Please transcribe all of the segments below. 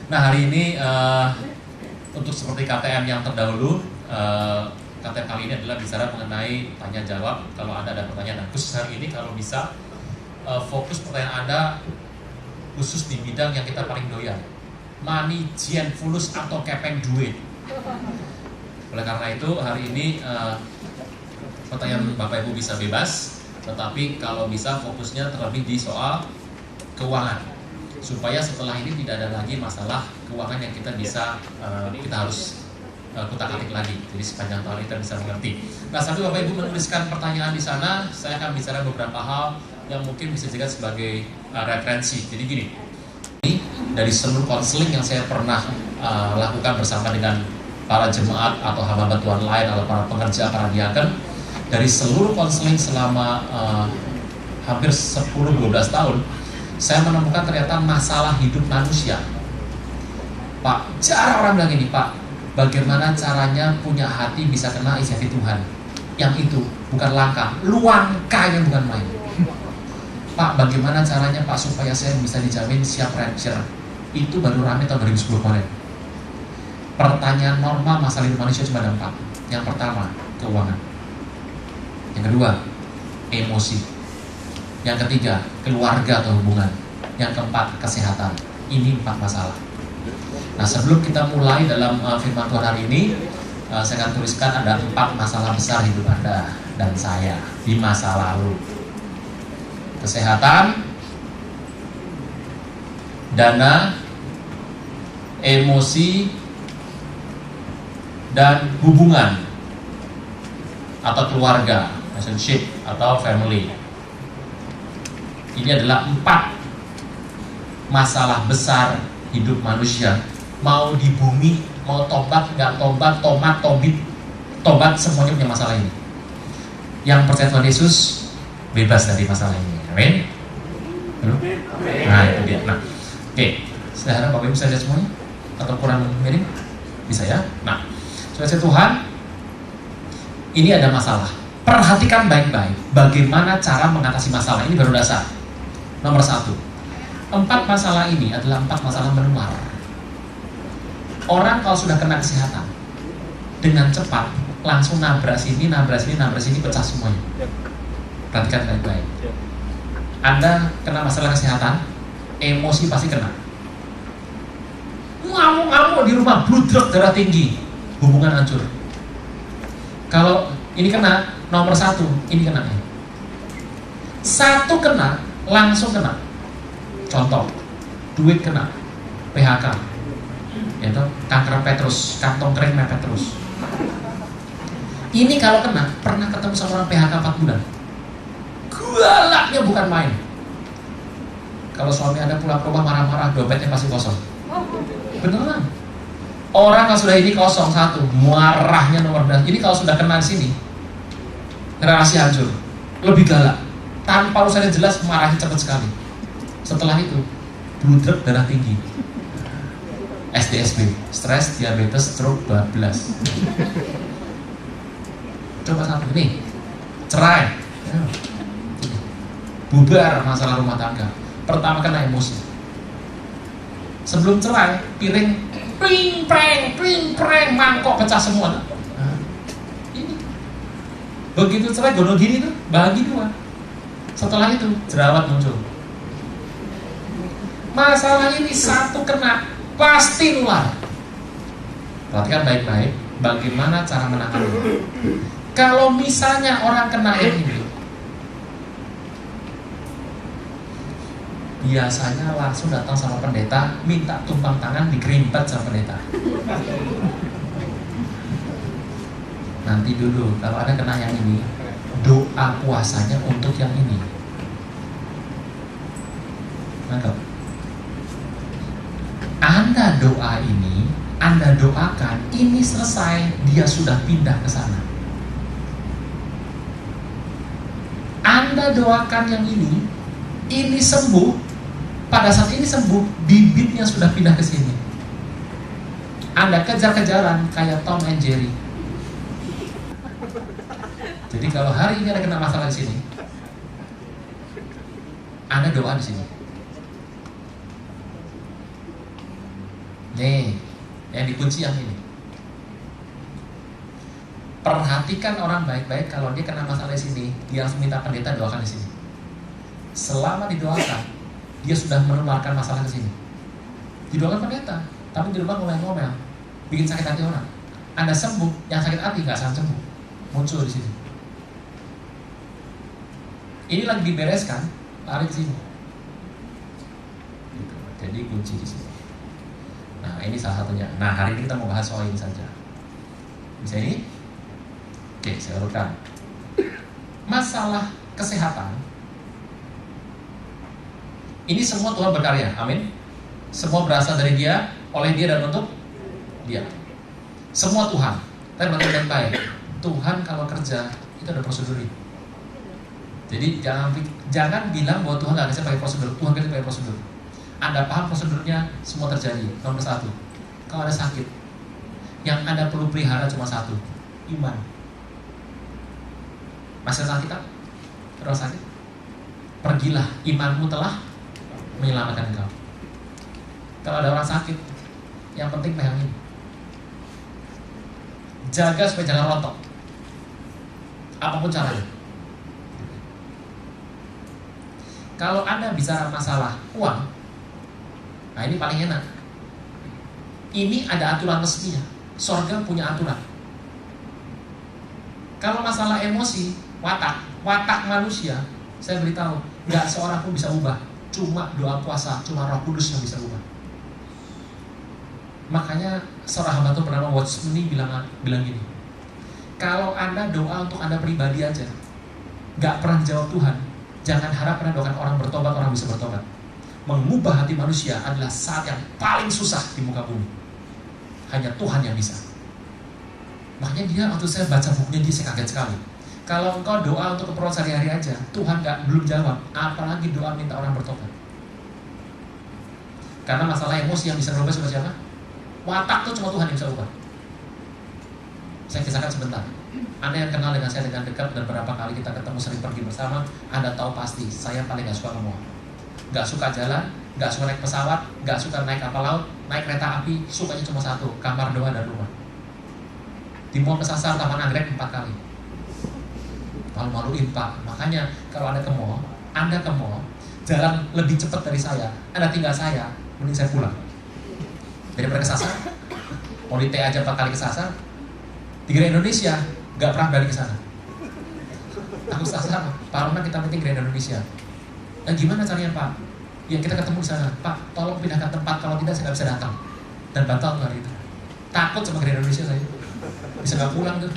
Nah, hari ini untuk seperti KTM yang terdahulu, KTM kali ini adalah bicara mengenai tanya jawab. Kalau Anda ada pertanyaan, nah, khusus hari ini kalau bisa fokus pertanyaan Anda khusus di bidang yang kita paling doyan, money, jian, fulus, atau kepeng duit. Oleh karena itu hari ini pertanyaan Bapak Ibu bisa bebas, tetapi kalau bisa fokusnya terlebih di soal keuangan, supaya setelah ini tidak ada lagi masalah keuangan yang kita bisa kita harus kutak-atik lagi. Jadi sepanjang tahun kita bisa mengerti. Nah, sambil Bapak Ibu menuliskan pertanyaan di sana, saya akan bicara beberapa hal yang mungkin bisa dijadikan sebagai referensi. Jadi gini, ini dari seluruh konseling yang saya pernah lakukan bersama dengan para jemaat atau hamba Tuhan lain atau para pengerja, para diaken, dari seluruh konseling selama hampir 10-12 tahun, saya menemukan ternyata masalah hidup manusia. Pak, cara orang bilang ini, Pak, bagaimana caranya punya hati bisa kena isi hati Tuhan? Yang itu bukan langkah, luangkah yang bukan main. Pak, bagaimana caranya Pak supaya saya bisa dijamin siap rapture? Itu baru rame tahun 2010 kemarin. Pertanyaan normal masalah hidup manusia cuma ada 4. Yang pertama, keuangan. Yang kedua, emosi. Yang ketiga, keluarga atau hubungan. Yang keempat, kesehatan. Ini 4 masalah. Nah, sebelum kita mulai dalam firman Tuhan hari ini, saya akan tuliskan ada 4 masalah besar hidup Anda dan saya di masa lalu. Kesehatan, dana, emosi, dan hubungan atau keluarga, relationship atau family. Ini adalah 4 masalah besar hidup manusia. Mau di bumi, mau tobat, nggak tobat, tomat, tobit, tobat, semuanya punya masalah ini. Yang percaya Tuhan Yesus bebas dari masalah ini. Amin. Nah, itu dia. Nah, oke. Saya harap Bapak Ibu bisa lihat semuanya. Atau kurang miring? Bisa ya? Nah, saudara Tuhan, ini ada masalah. Perhatikan baik-baik bagaimana cara mengatasi masalah. Ini baru dasar. Nomor 1, 4 masalah ini adalah 4 masalah menular. Orang kalau sudah kena kesehatan, dengan cepat langsung nabrak sini, pecah semuanya. Perhatikan baik-baik. Anda kena masalah kesehatan, emosi pasti kena. Ngamuk-ngamuk di rumah, bludruk, darah tinggi, hubungan hancur. Kalau ini kena, nomor 1, ini kena. 1 kena, langsung kena. Contoh, duit kena, PHK, yaitu kanker Petrus, kantong kering mepet terus. Ini kalau kena, pernah ketemu sama orang PHK 4 bulan, galaknya bukan main. Kalau suami Anda pulang ke rumah marah-marah, dompetnya pasti kosong. Beneran. Orang kalau sudah ini kosong 1, marahnya nomor 12. Ini kalau sudah kena di sini, relasi hancur, lebih galak. Tanpa urusannya jelas, marahnya cepat sekali. Setelah itu, bludruk, darah tinggi, SDSB, stres, diabetes, stroke, bablas. Coba satu nih, cerai, bubar masalah rumah tangga. Pertama kena emosi. Sebelum cerai, piring pring preng, mangkok pecah semua. Ini begitu cerai, gono gini tuh, bagi 2. Setelah itu, jerawat muncul. Masalah ini 1 kena, pasti nular. Perhatikan baik-baik bagaimana cara menangani. Kalau misalnya orang kena yang ini, biasanya langsung datang sama pendeta, minta tumpang tangan, dikerimpet sama pendeta. Nanti dulu, kalau ada kena yang ini, doa puasanya untuk yang ini. Nangkep? Anda doa ini, Anda doakan, ini selesai, dia sudah pindah ke sana. Anda doakan yang ini sembuh, pada saat ini sembuh, bibitnya sudah pindah ke sini. Anda kejar-kejaran kayak Tom and Jerry. Jadi kalau hari ini ada kena masalah di sini, Anda doa di sini. Nih, yang dikunci yang ini. Perhatikan orang baik-baik, kalau dia kena masalah di sini, dia langsung minta pendeta doakan di sini. Selama didoakan, dia sudah menularkan masalah ke sini. Didoakan pendeta, tapi di rumah mulai ngomel, bikin sakit hati orang. Anda sembuh, yang sakit hati nggak akan sembuh, muncul di sini. Ini lagi dibereskan, lari ke sini. Gitu. Jadi kunci di sini. Nah, ini salah satunya. Nah, hari ini kita mau bahas soal ini saja. Bisa ini? Oke, saya urutkan. Masalah kesehatan. Ini semua Tuhan berkarya, amin. Semua berasal dari Dia, oleh Dia dan untuk Dia. Semua Tuhan. Tapi berarti baik. Tuhan kalau kerja itu ada prosedur. Jadi jangan bilang bahwa Tuhan nggak bisa pakai prosedur. Tuhan bisa pakai prosedur. Anda paham prosedurnya, semua terjadi. Nomor satu, kalau ada sakit, yang Anda perlu pelihara cuma satu, iman. Masih ada kita? Terus sakit? Pergilah, imanmu telah menyelamatkan engkau. Kalau ada orang sakit, yang penting pegang ini. Jaga supaya jangan rontok. Apapun caranya. Kalau Anda bicara masalah uang, nah ini paling enak. Ini ada aturan resminya. Sorga punya aturan. Kalau masalah emosi, watak manusia, saya beritahu, nggak seorang pun bisa ubah. Cuma doa puasa, cuma Roh Kudus yang bisa ubah. Makanya seorang hamba Tuhan bernama Watchman bilang gini, kalau Anda doa untuk Anda pribadi aja, nggak pernah dijawab Tuhan, jangan harap Anda doakan orang bertobat, orang bisa bertobat. Mengubah hati manusia adalah saat yang paling susah di muka bumi. Hanya Tuhan yang bisa. Makanya dia, waktu saya baca bukunya dia, saya kaget sekali. Kalau engkau doa untuk keperluan sehari-hari aja, Tuhan belum jawab, apalagi doa minta orang bertobat. Karena masalah emosi yang bisa berubah cuma siapa? Watak itu cuma Tuhan yang bisa ubah. Saya kisahkan sebentar. Anda yang kenal dengan saya dengan dekat dan berapa kali kita ketemu sering pergi bersama, Anda tahu pasti saya paling gak suka ngomong, gak suka jalan, gak suka naik pesawat, gak suka naik kapal laut, naik kereta api. Sukanya cuma satu, kamar, doa, dan rumah. Di Mall Kesasar, Taman Anggrek 4 kali. Malu-maluin Pak. Makanya kalau Anda ke mall, jalan lebih cepat dari saya, Anda tinggal saya, mending saya pulang daripada kesasar. Mau di T aja 4 kali kesasar. Di Grand Indonesia gak pernah berani ke sana. Aku kesasar, Pak Rona kita meeting Grand Indonesia. Nah gimana caranya Pak? Ya kita ketemu di sana. Pak, tolong pindahkan tempat, kalau tidak saya gak bisa datang. Dan batal hari itu. Takut sama Grand Indonesia saya. Bisa gak pulang tuh.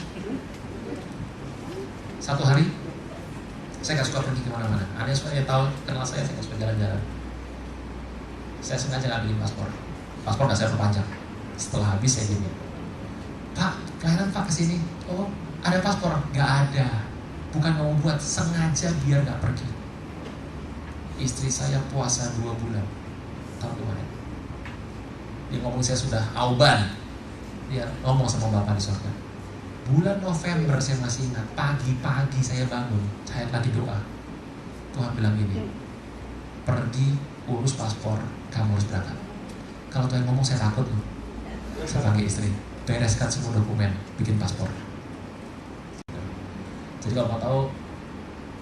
Satu hari saya gak suka pergi kemana-mana. Anda supaya tahu, kenal saya gak suka jalan-jalan. Saya sengaja gak beli paspor gak saya perpanjang. Setelah habis saya gini, Pak, kalian Pak kesini. Oh, ada paspor? Gak ada. Bukan mau buat, sengaja biar gak pergi. Istri saya puasa 2 bulan tahun kemarin. Dia ngomong saya sudah auban. Dia ngomong sama Bapak di surga. Bulan November saya masih ingat, pagi-pagi saya bangun, saya lagi doa. Tuhan bilang gini, pergi urus paspor, kamu harus berangkat. Kalau Tuhan ngomong saya takut loh. Saya panggil istri, bereskan semua dokumen, bikin paspor. Jadi kalau mau tahu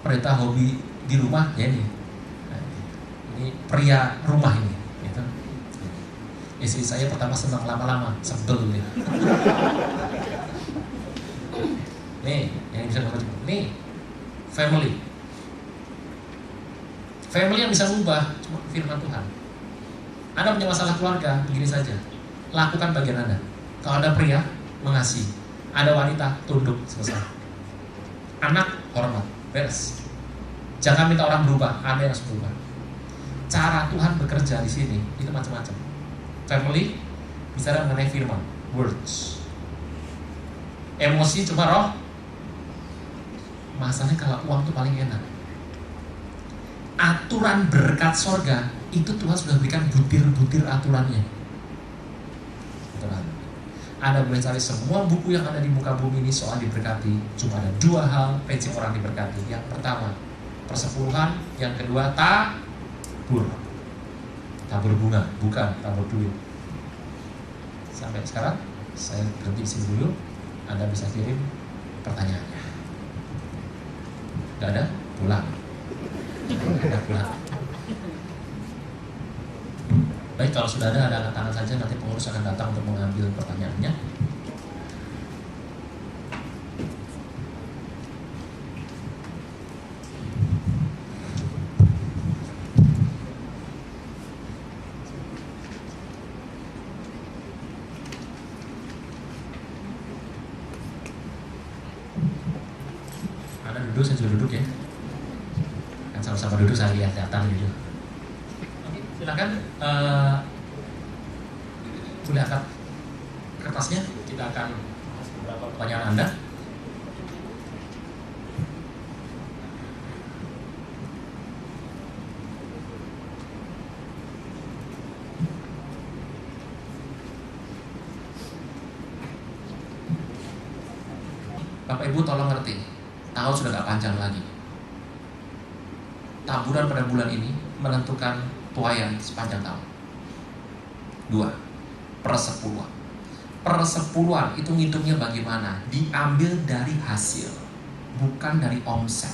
perintah hobi di rumah ya ini. Nah, ini pria rumah ini, gitu. Istri saya pertama senang, lama-lama sebel dia. Nih, yang bisa baca. Nih, family yang bisa ubah cuma firman Tuhan. Anda punya masalah keluarga, begini saja. Lakukan bagian Anda. Kalau ada pria, mengasihi. Ada wanita, tunduk, selesai. Anak, hormat, beres. Jangan minta orang berubah, Anda yang harus berubah. Cara Tuhan bekerja di sini itu macam-macam. Family bicara mengenai firman, words. Emosi cuma roh. Masalahnya kalau uang itu paling enak. Aturan berkat sorga itu Tuhan sudah berikan butir-butir aturannya. Anda boleh cari semua buku yang ada di muka bumi ini soal diberkati. Cuma ada 2 hal prinsip orang diberkati. Yang pertama, persepuluhan. Yang kedua, tabur bunga, bukan tabur duit. Sampai sekarang saya berhenti di sini dulu. Anda bisa kirim pertanyaannya. Gak ada? Pulang. Gak pulang. Baik, kalau sudah ada angkat tangan saja, nanti pengurus akan datang untuk mengambil pertanyaannya. Anda duduk, saya juga duduk ya. Kan sama-sama duduk, saya lihat datang gitu. Oke, silakan. Boleh angkat kertasnya, kita akan kasih beberapa pertanyaan Anda. Bapak Ibu tolong ngerti, tahun sudah gak panjang lagi. Taburan pada bulan ini menentukan tuayan sepanjang tahun. 2. Persepuluhan. Persepuluhan itu ngitungnya bagaimana? Diambil dari hasil, bukan dari omset.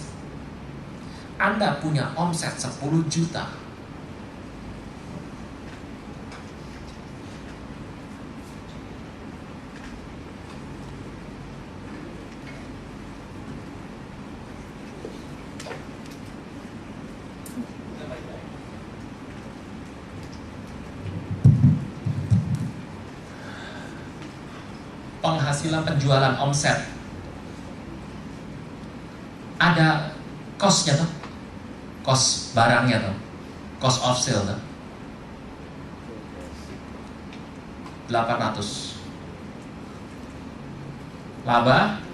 Anda punya omset 10 juta. Penghasilan penjualan omset ada cost-nya tuh, cost barangnya tuh, cost of sale tuh 800. Laba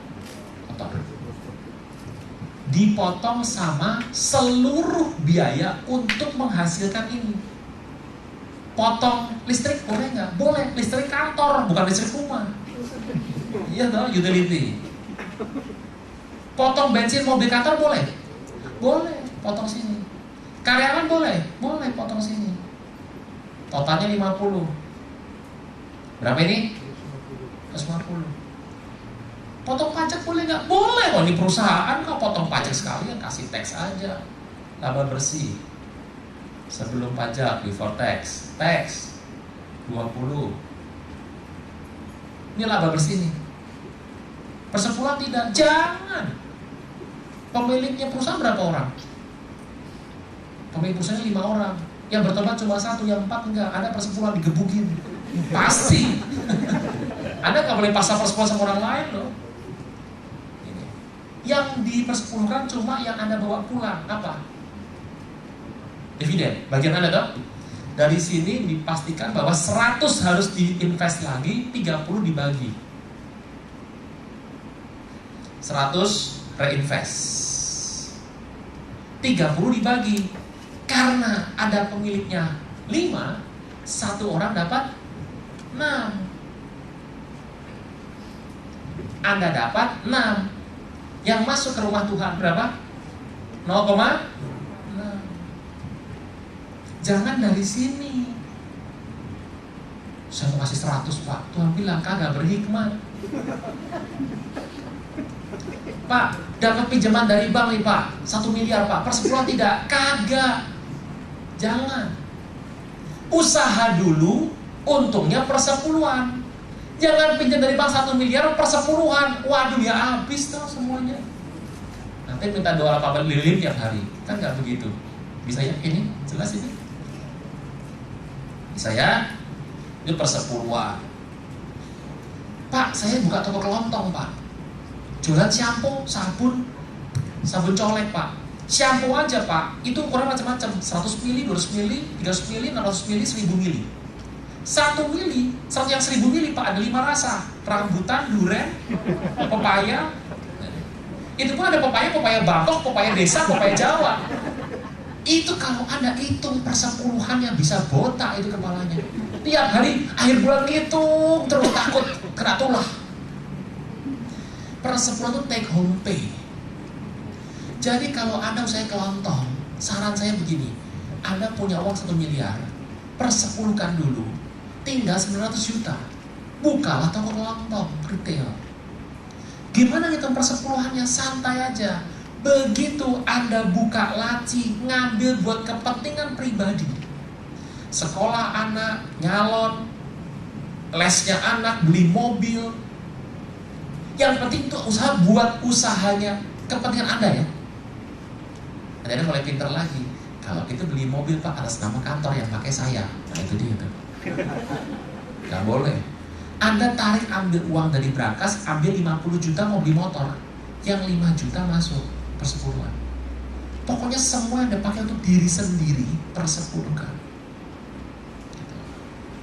potong, dipotong sama seluruh biaya untuk menghasilkan ini. Potong listrik boleh nggak? Boleh, listrik kantor bukan listrik rumah. Iya toh, utility. Potong bensin mobil kantor boleh? Boleh, potong sini. Karyawan boleh? Boleh, potong sini. Totalnya 50. Berapa ini? 150. Potong pajak boleh nggak? Boleh. Oh, ini perusahaan kok potong pajak sekalian, kasih tax aja. Laba bersih. Sebelum pajak, before tax. Tax 20. Ini laba bersih nih. Persepuluhan tidak, jangan. Pemiliknya perusahaan berapa orang? Pemilik perusahaannya 5 orang. Yang bertobat cuma 1, yang 4 enggak. Ada persepuluhan digebukin. Pasti. Anda nggak boleh pasang persepuluhan sama orang lain loh. Ini. Yang dipersepuluhkan cuma yang Anda bawa pulang. Apa? Dividen. Bagian Anda toh? Dari sini dipastikan bahwa 100 harus diinvest lagi, 30 dibagi. 100 reinvest, 30 dibagi. Karena ada pemiliknya 5, 1 orang dapat 6. Anda dapat 6. Yang masuk ke rumah Tuhan berapa? 0,6. Jangan dari sini. Saya mau kasih 100 Pak. Tuhan bilang kagak berhikmat. Pak, dapat pinjaman dari bank nih Pak, 1 miliar Pak, persepuluhan tidak? Kagak. Jangan. Usaha dulu, untungnya persepuluhan. Jangan pinjam dari bank 1 miliar persepuluhan. Waduh ya habis tuh semuanya. Nanti minta doa apa lilin tiap hari. Kan gak begitu. Bisa ya? Ini jelas ini. Bisa ya? Ini persepuluhan. Pak, saya buka toko kelontong Pak, jualan shampoo, sabun colek Pak. Shampoo aja Pak, itu ukuran macam-macam, 100 mili, 200 mili, 300 mili, 600 mili, 1000 mili. 1 mili, yang 1000 mili Pak, ada 5 rasa. Rambutan, duren, pepaya. Itu pun ada pepaya Bangkok, pepaya desa, pepaya Jawa. Itu kalau Anda hitung persepuluhan yang bisa botak itu kepalanya. Tiap hari akhir bulan hitung terus, takut kena tulah. Persepuluhan itu take home pay. Jadi kalau Anda usaha kelontong, saran saya begini, Anda punya uang 1 miliar, persepuluhkan dulu, tinggal 900 juta. bukalah toko kelontong retail. Gimana ngitung persepuluhannya? Santai aja. Begitu Anda buka laci, ngambil buat kepentingan pribadi, sekolah anak, nyalon, lesnya anak, beli mobil, yang penting itu usaha buat usahanya kepentingan Anda ya. Anda mulai pinter lagi. Kalau itu beli mobil Pak atas nama kantor yang pakai saya, nah itu dia tuh. Gak boleh. Anda tarik ambil uang dari brankas, ambil 50 juta mau beli motor, yang 5 juta masuk persepuluhan. Pokoknya semua yang Anda pakai untuk diri sendiri persepuluhkan. Gitu.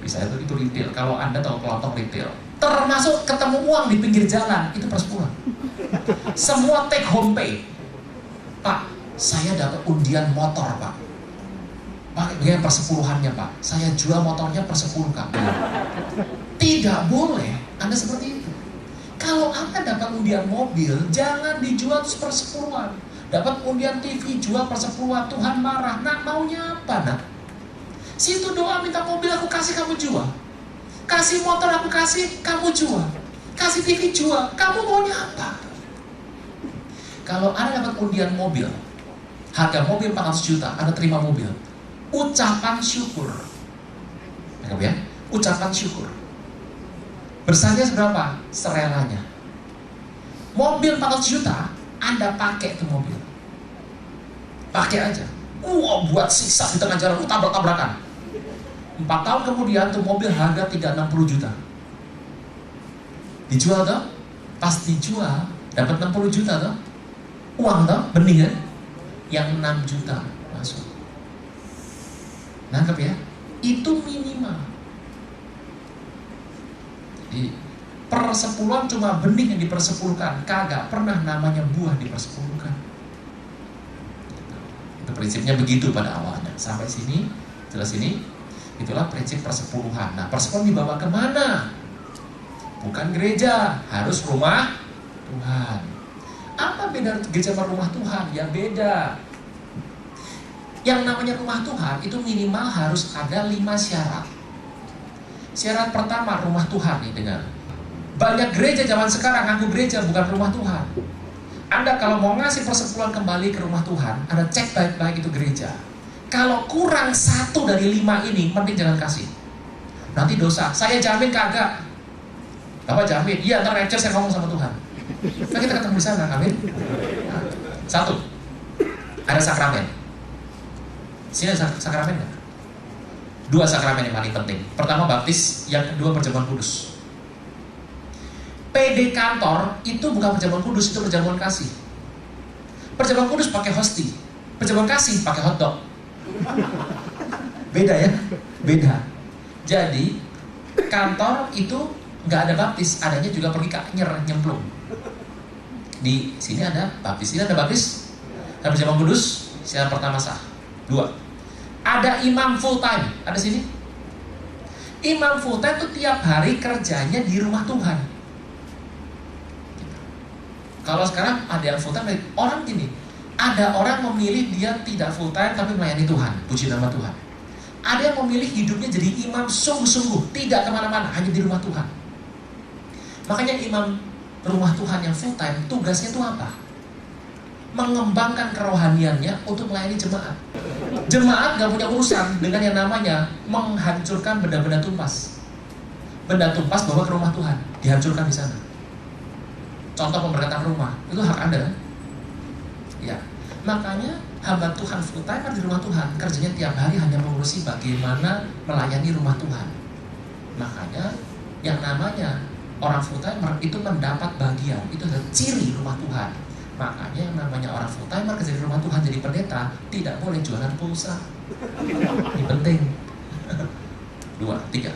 Bisa itu retail. Kalau Anda tahu kelontong retail, termasuk ketemu uang di pinggir jalan, itu persepuluhan. Semua take home pay. Pak, saya dapat undian motor Pak. Bagaimana persepuluhannya Pak? Saya jual motornya persepuluhkan. Tidak boleh Anda seperti itu. Kalau Anda dapat undian mobil, jangan dijual persepuluhan. Dapat undian TV, jual persepuluhan, Tuhan marah. Nak, maunya apa nak? Situ doa minta mobil aku kasih, kamu jual. Kasih motor aku kasih, kamu jual. Kasih TV jual, kamu maunya apa? Kalau Anda dapat undian mobil, harga mobil 400 juta, Anda terima mobil, ucapan syukur. Anggap ya, ucapan syukur. Bersanya seberapa? Serelanya. Mobil 400 juta, Anda pakai itu mobil. Pakai aja. Buat siksa di tengah jalan, tabrak-tabrakan. 4 tahun kemudian tuh mobil harga 360 juta. Dijual toh? Pas dijual, dapat 60 juta toh? Uang toh? Bening kan? Yang 6 juta masuk. Nangkep ya? Itu minimal. Jadi persepuluhan cuma benih yang dipersepuluhkan, kagak pernah namanya buah dipersepuluhkan. Itu prinsipnya begitu pada awalnya. Sampai sini, jelas ini, itulah prinsip persepuluhan. Nah, persepuluhan dibawa kemana? Bukan gereja, harus rumah Tuhan. Apa beda gereja sama rumah Tuhan? Ya beda. Yang namanya rumah Tuhan itu minimal harus ada 5 syarat. Syarat pertama, rumah Tuhan nih, dengar. Banyak gereja zaman sekarang ngaku gereja, bukan rumah Tuhan. Anda kalau mau ngasih persepuluhan kembali ke rumah Tuhan, Anda cek baik-baik itu gereja. Kalau kurang 1 dari 5 ini, mending jangan kasih. Nanti dosa. Saya jamin kagak. Bapak jamin? Iya, ntar receh saya ngomong sama Tuhan. Nah, kita ketemu di sana, amin. Nah, 1, ada sakramen. Sini ada sakramen nggak? 2 sakramen yang paling penting. Pertama baptis, yang kedua perjamuan kudus. PD kantor itu bukan perjamuan kudus, itu perjamuan kasih. Perjamuan kudus pakai hosti, perjamuan kasih pakai hotdog. Beda ya? Beda. Jadi kantor itu nggak ada baptis, adanya juga pergi nyemplung. Di sini ada baptis, sini ada baptis, ada perjamuan kudus. Syarat pertama sah. 2. Ada imam full time, ada sini. Imam full time itu tiap hari kerjanya di rumah Tuhan. Kalau sekarang ada yang full time, orang gini, ada orang memilih dia tidak full time tapi melayani Tuhan, puji nama Tuhan. Ada yang memilih hidupnya jadi imam sungguh-sungguh, tidak kemana-mana, hanya di rumah Tuhan. Makanya imam rumah Tuhan yang full time, tugasnya itu apa? Mengembangkan kerohaniannya untuk melayani jemaat. Jemaat gak punya urusan dengan yang namanya menghancurkan benda-benda tumpas. Benda tumpas bawa ke rumah Tuhan, dihancurkan di sana. Contoh pemberkatan rumah, itu hak Anda kan? Ya, makanya hamba Tuhan full time di rumah Tuhan, kerjanya tiap hari hanya mengurusi bagaimana melayani rumah Tuhan. Makanya yang namanya orang full timer itu mendapat bagian, itu adalah ciri rumah Tuhan. Makanya yang namanya orang full timer kerja di rumah Tuhan jadi pendeta tidak boleh jualan pulsa. Ini penting. 2, 3.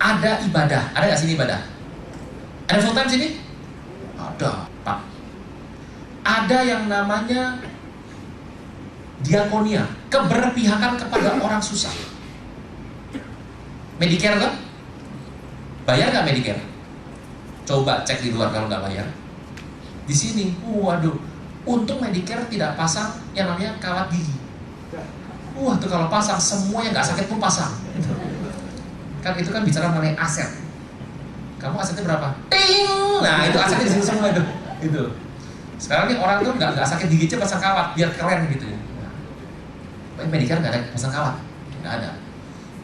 Ada ibadah, ada nggak sini ibadah? Ada full time sini? Ada, Pak. Ada yang namanya diakonia, keberpihakan kepada orang susah. Medicare kan? Bayar nggak Medicare? Coba cek di luar kalau nggak bayar. Di sini, waduh, untung Medicare tidak pasang yang namanya kawat gigi. Tuh kalau pasang, semua yang nggak sakit pun pasang. Kan itu kan bicara mengenai aset. Kamu asetnya berapa? Ting! Nah itu asetnya di situ semua itu. Gitu. Sekarang nih orang tuh nggak sakit gigi aja pasang kawat biar keren gitu. Nah, Medicare nggak ada pasang kawat, nggak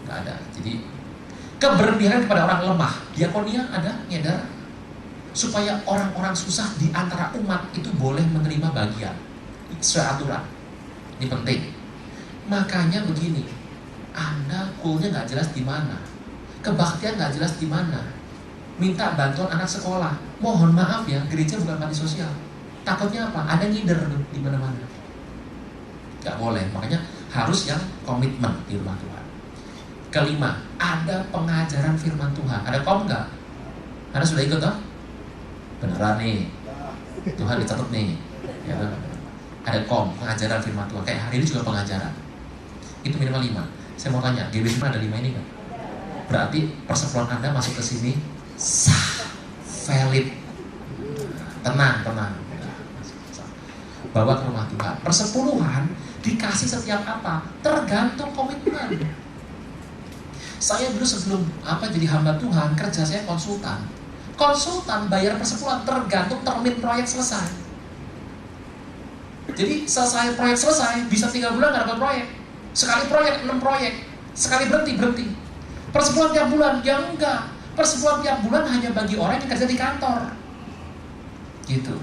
ada. Jadi keberpihakan kepada orang lemah. Diakonia ada nyadar supaya orang-orang susah di antara umat itu boleh menerima bagian sesuai aturan. Ini penting. Makanya begini, Anda kulnya nggak jelas di mana, kebaktian nggak jelas di mana, minta bantuan anak sekolah. Mohon maaf ya, gereja bukan panti sosial. Takutnya apa? Ada ngider di mana-mana. Nggak boleh. Makanya harus yang komitmen di rumah Tuhan. Kelima, ada pengajaran firman Tuhan. Ada kom nggak? Anda sudah ikut toh? Beneran nih. Tuhan dicatat nih. Ya, ada kom, pengajaran firman Tuhan. Kayak hari ini juga pengajaran. Itu minimal 5. Saya mau tanya, GBC ada 5 ini nggak? Berarti persepuluhan Anda masuk ke sini sah, valid, tenang. Bawa ke rumah Tuhan. Persepuluhan dikasih setiap apa? Tergantung komitmen. Saya dulu sebelum jadi hamba Tuhan, kerja saya konsultan. Konsultan bayar persepuluhan tergantung termin proyek selesai. Jadi selesai proyek selesai, bisa 3 bulan nggak dapat proyek. Sekali proyek 6 proyek, sekali berhenti. Persepuluhan tiap bulan, ya enggak. Persepuluhan tiap bulan hanya bagi orang yang kerja di kantor. Gitu.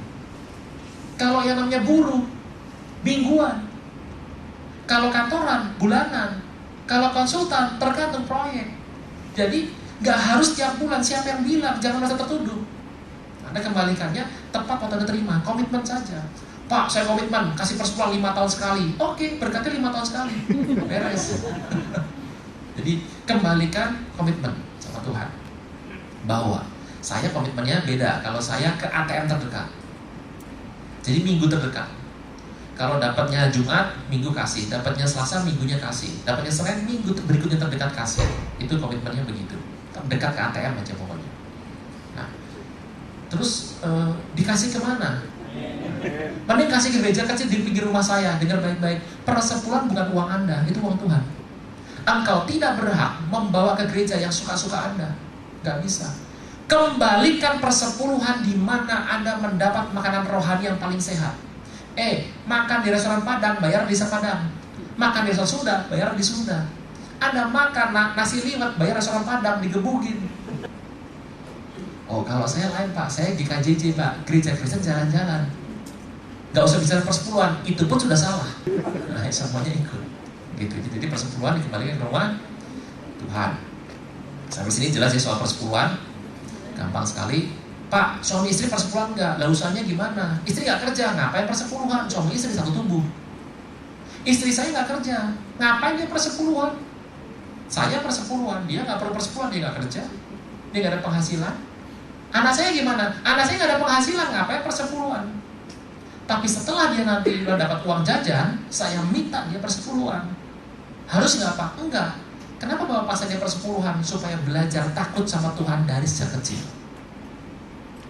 Kalau yang namanya buruh, mingguan. Kalau kantoran, bulanan. Kalau konsultan, tergantung proyek. Jadi, nggak harus tiap bulan. Siapa yang bilang? Jangan merasa tertuduh. Anda kembalikannya tepat waktu Anda terima. Komitmen saja. Pak, saya komitmen, kasih persepuluhan 5 tahun sekali. Oke, berkatnya 5 tahun sekali. Beres. Jadi, kembalikan komitmen sama Tuhan. Bahwa saya komitmennya beda. Kalau saya ke ATM terdekat. Jadi minggu terdekat. Kalau dapatnya Jumat, minggu kasih. Dapatnya Selasa, minggunya kasih. Dapatnya Senin, minggu berikutnya terdekat kasih. Itu komitmennya begitu. Terdekat ke ATM aja pokoknya. Nah, terus dikasih kemana? Mending kasih ke gereja kecil di pinggir rumah saya. Dengar baik-baik. Persepuluhan bukan uang Anda, itu uang Tuhan. Engkau tidak berhak membawa ke gereja yang suka-suka Anda. Gak bisa. Kembalikan persepuluhan di mana Anda mendapat makanan rohani yang paling sehat. Makan di restoran Padang, bayar di Padang. Makan di restoran Sunda, bayar di Sunda. Anda makan nasi liwet, bayar restoran Padang, digebugin. Oh, kalau saya lain Pak, saya di KJJ Pak, gereja Kristen jalan-jalan. Gak usah bicara persepuluhan, itu pun sudah salah. Nah, semuanya ikut. Gitu. Jadi persepuluhan dikembalikan ke rumah Tuhan. Sampai sini jelas ya soal persepuluhan. Gampang sekali. Pak, suami istri persepuluhan enggak? Lah usahanya gimana? Istri gak kerja, ngapain persepuluhan? Suami istri satu tubuh. Istri saya gak kerja, ngapain dia persepuluhan? Saya persepuluhan, dia gak perlu persepuluhan, dia gak kerja, dia gak ada penghasilan. Anak saya gimana? Anak saya gak ada penghasilan, ngapain persepuluhan? Tapi setelah dia nanti dapat uang jajan, saya minta dia persepuluhan. Harus gak Pak? Enggak. Kenapa Bapak saja persepuluhan? Supaya belajar takut sama Tuhan dari sejak kecil.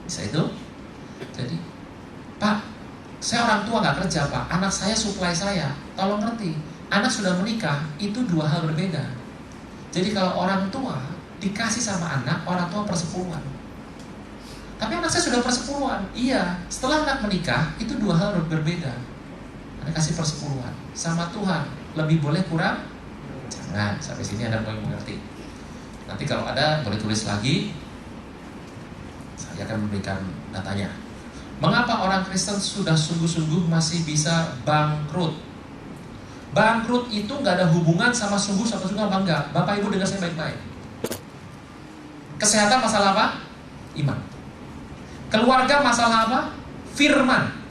Bisa itu? Jadi, Pak, saya orang tua gak kerja Pak, anak saya supply saya. Tolong ngerti, anak sudah menikah, itu 2 hal berbeda. Jadi kalau orang tua dikasih sama anak, orang tua persepuluhan. Tapi anak saya sudah persepuluhan. Iya, setelah anak menikah, itu 2 hal berbeda. Anda kasih persepuluhan. Sama Tuhan, lebih boleh kurang? Jangan, sampai sini Anda mulai mengerti. Nanti kalau ada, boleh tulis lagi. Saya akan memberikan datanya. Mengapa orang Kristen sudah sungguh-sungguh masih bisa bangkrut? Bangkrut itu nggak ada hubungan sama sungguh sama apa enggak. Bapak Ibu dengar saya baik-baik. Kesehatan masalah apa? Iman. Keluarga masalah apa? Firman.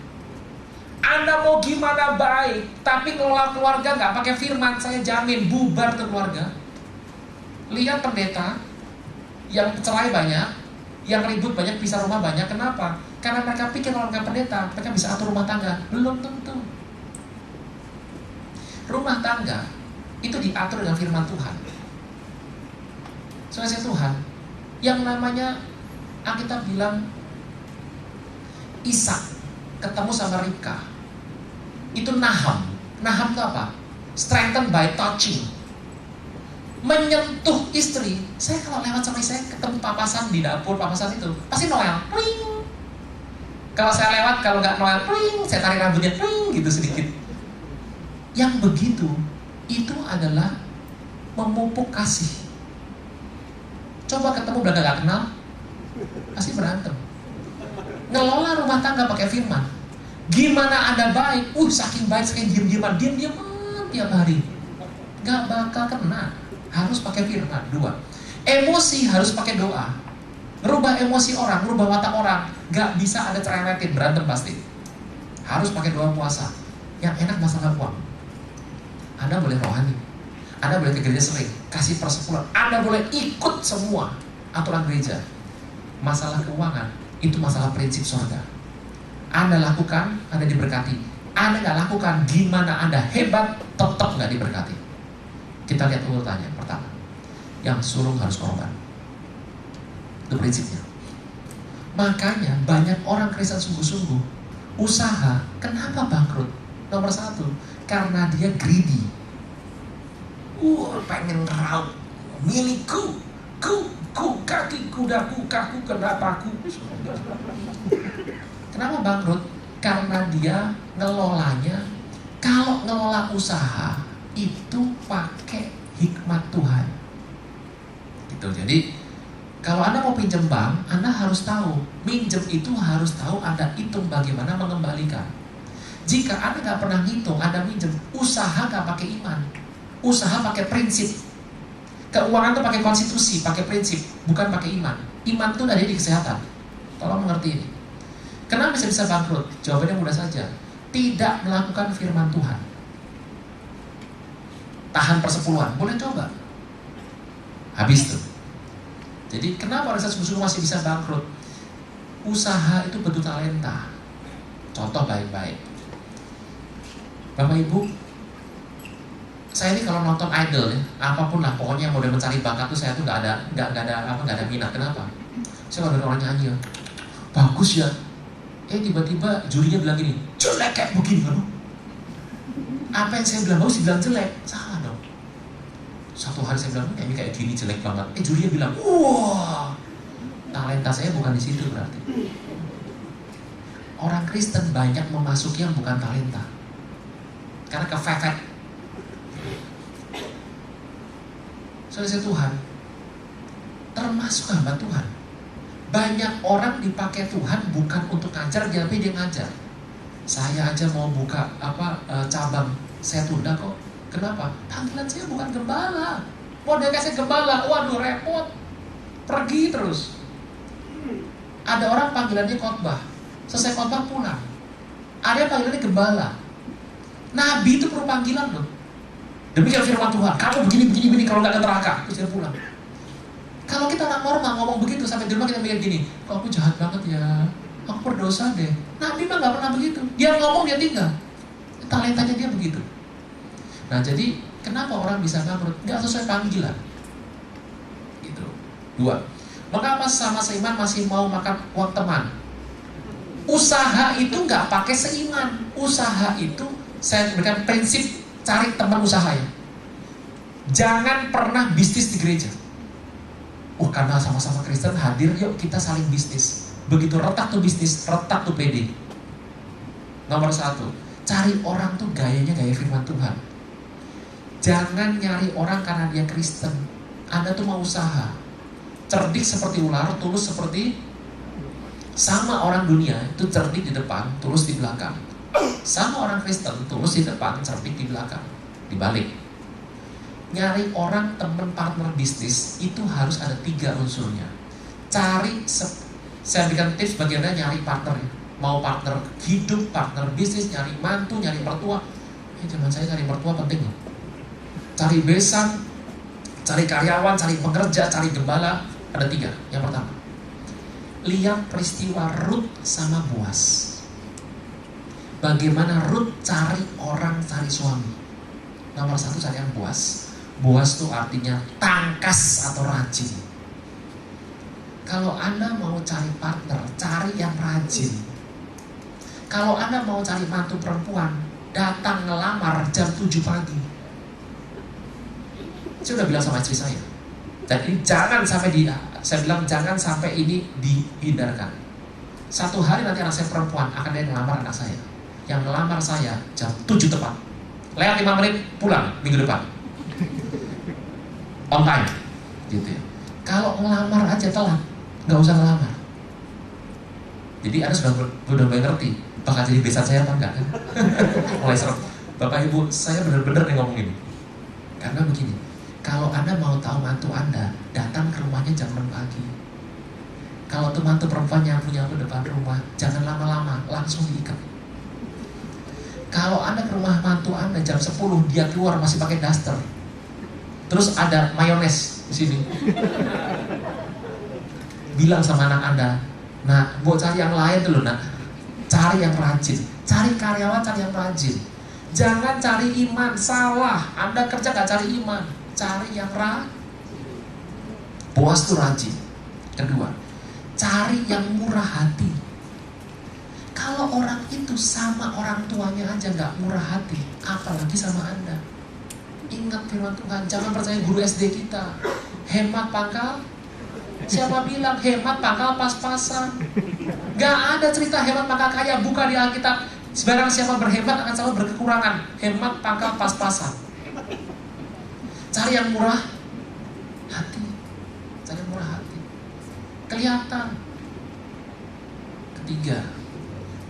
Anda mau gimana baik, tapi ngelola keluarga nggak pakai firman, saya jamin bubar tuh keluarga. Lihat pendeta yang cerai banyak, yang ribut banyak, pisah rumah banyak. Kenapa? Karena mereka pikir kalau mereka pendeta, mereka bisa atur rumah tangga. Belum tentu. Rumah tangga itu diatur dengan firman Tuhan. Soalnya Tuhan, yang namanya Alkitab bilang Ishak ketemu sama Ribka, itu Naham. Naham itu apa? Strengthened by touching. menyentuh istri. Saya kalau lewat sama saya ketemu papasan di dapur, papasan itu pasti Noel, pling. Kalau saya lewat, kalau nggak Noel, pling, saya tarik rambutnya, pling, gitu sedikit. Yang begitu, itu adalah memupuk kasih. Coba ketemu belakang nggak kenal, pasti berantem. Ngelola rumah tangga pakai firman. Gimana Anda baik? Saking baik, saking diam-diaman tiap hari. Nggak bakal kena. Harus pakai firman. 2. Emosi harus pakai doa. Ngerubah emosi orang, ngerubah watak orang. Nggak bisa ada cerewetin, berantem pasti. Harus pakai doa puasa. Yang enak masalah uang. Anda boleh rohani. Anda boleh ke gereja sering, kasih persepuluhan. Anda boleh ikut semua aturan gereja. Masalah keuangan, itu masalah prinsip surga. Anda lakukan, Anda diberkati. Anda nggak lakukan, gimana Anda hebat, tetap nggak diberkati. Kita lihat urutannya. Pertama, yang sulung harus korban. Itu prinsipnya. Makanya banyak orang Kristen sungguh-sungguh usaha, kenapa bangkrut? Nomor 1, karena dia greedy. Pengen ngeraup, milikku, kaki kudaku, kenapa aku? Kenapa bangkrut? Karena dia ngelolanya. Kalau ngelola usaha itu pakai hikmat Tuhan. Gitu. Jadi kalau Anda mau pinjam bank, Anda harus tahu, minjem itu harus tahu Anda hitung bagaimana mengembalikan. Jika Anda nggak pernah ngitung, Anda minjem, usaha nggak pakai iman, usaha pakai prinsip. Keuangan itu pakai konstitusi, pakai prinsip, bukan pakai iman. Iman itu dari di kesehatan. Tolong mengerti ini. Kenapa bisa bangkrut? Jawabannya mudah saja. Tidak melakukan firman Tuhan. Tahan persepuluhan, boleh coba. Habis tuh. Jadi kenapa orang sungguh-sungguh masih bisa bangkrut? Usaha itu bentuk talenta. Contoh baik-baik. Bapak Ibu, saya ini kalau nonton idol ya, apapun lah, pokoknya yang model mencari bakat tuh saya tuh nggak ada minat. Kenapa? Saya kalau orang nyanyi, bagus ya. Tiba-tiba jurinya bilang gini, jelek kayak begini kan? Apa yang saya bilang bagus dibilang jelek, salah dong. Satu hari saya bilang ini kayak gini jelek banget. Jurinya bilang, wah, talenta saya bukan di situ berarti. Orang Kristen banyak memasuki yang bukan talenta, karena kefefet. Saudara Tuhan, termasuk hamba Tuhan. Banyak orang dipakai Tuhan bukan untuk ngajar, tapi dia ngajar. Saya aja mau buka cabang, saya tunda kok. Kenapa? Panggilan saya bukan gembala. Mau dia kasih gembala, waduh repot. Pergi terus. Ada orang panggilannya khotbah, selesai khotbah pulang. Ada yang panggilannya gembala. Nabi itu perlu panggilan loh. Demikian firman Tuhan, kamu begini, kalau nggak ada neraka, terus dia pulang. Kalau kita orang normal ngomong begitu, sampai di rumah kita mikir gini, kok aku jahat banget ya, aku berdosa deh. Nabi mah nggak pernah begitu. Dia ngomong, dia tinggal. Talentanya dia begitu. Nah jadi, kenapa orang bisa bangkrut? Nggak sesuai panggilan. Gitu. 2. Mengapa sama seiman masih mau makan uang teman? Usaha itu nggak pakai seiman. Usaha itu, saya berikan prinsip, cari teman usaha ya. Jangan pernah bisnis di gereja. Karena sama-sama Kristen hadir, yuk kita saling bisnis. Begitu retak tuh bisnis, retak tuh PD. Nomor 1, cari orang tuh gayanya gaya firman Tuhan. Jangan nyari orang karena dia Kristen. Anda tuh mau usaha. Cerdik seperti ular, tulus seperti sama orang dunia. Itu cerdik di depan, tulus di belakang. Sama orang Kristen, tulus di depan, cerdik di belakang. Dibalik. Nyari orang, teman, partner bisnis, itu harus ada 3 unsurnya. Cari, saya berikan tips bagaimana nyari partner. Mau partner hidup, partner bisnis, nyari mantu, nyari mertua. Zaman saya cari mertua penting loh. Cari besan, cari karyawan, cari pekerja, cari gembala. Ada 3. Yang pertama, lihat peristiwa Ruth sama Boaz. Bagaimana Ruth cari orang, cari suami. Nomor 1 cari yang Boaz. Boaz itu artinya tangkas atau rajin. Kalau Anda mau cari partner, cari yang rajin. Kalau Anda mau cari mantu perempuan, datang ngelamar jam 7 pagi. Saya udah bilang sama istri saya. Jadi jangan sampai saya bilang jangan sampai ini dihindarkan. Satu hari nanti anak saya perempuan akan ada yang ngelamar anak saya. Yang ngelamar saya jam 7 tepat. Lewat 5 menit pulang minggu depan. On time. Gitu ya. Kalau ngelamar aja telat, nggak usah ngelamar. Jadi Anda sudah mulai ngerti bakal jadi besan saya apa enggak kan? Mulai serem. Bapak Ibu, saya benar-benar nih ngomong ini. Karena begini, kalau Anda mau tahu mantu Anda, datang ke rumahnya jam 6 pagi. Kalau tuh mantu perempuan yang punya aku depan rumah, jangan lama-lama, langsung diikat. Kalau Anda ke rumah mantu Anda jam 10, dia keluar masih pakai daster. Terus ada mayones di sini. Bilang sama anak Anda, nah, mau cari yang lain dulu, nak. Cari yang rajin, cari karyawan, cari yang rajin. Jangan cari iman, salah. Anda kerja gak cari iman, cari yang bos tuh rajin. Kedua, cari yang murah hati. Kalau orang itu sama orang tuanya aja gak murah hati, apalagi sama Anda. Ingat firman Tuhan, jangan percaya guru SD kita. Hemat pangkal, siapa bilang hemat pangkal pas-pasan? Gak ada cerita hemat pangkal kaya, buka di Alkitab. Sebarang siapa berhemat akan selalu berkekurangan. Hemat pangkal pas-pasan. Cari yang murah hati. Cari yang murah hati. Kelihatan. Ketiga,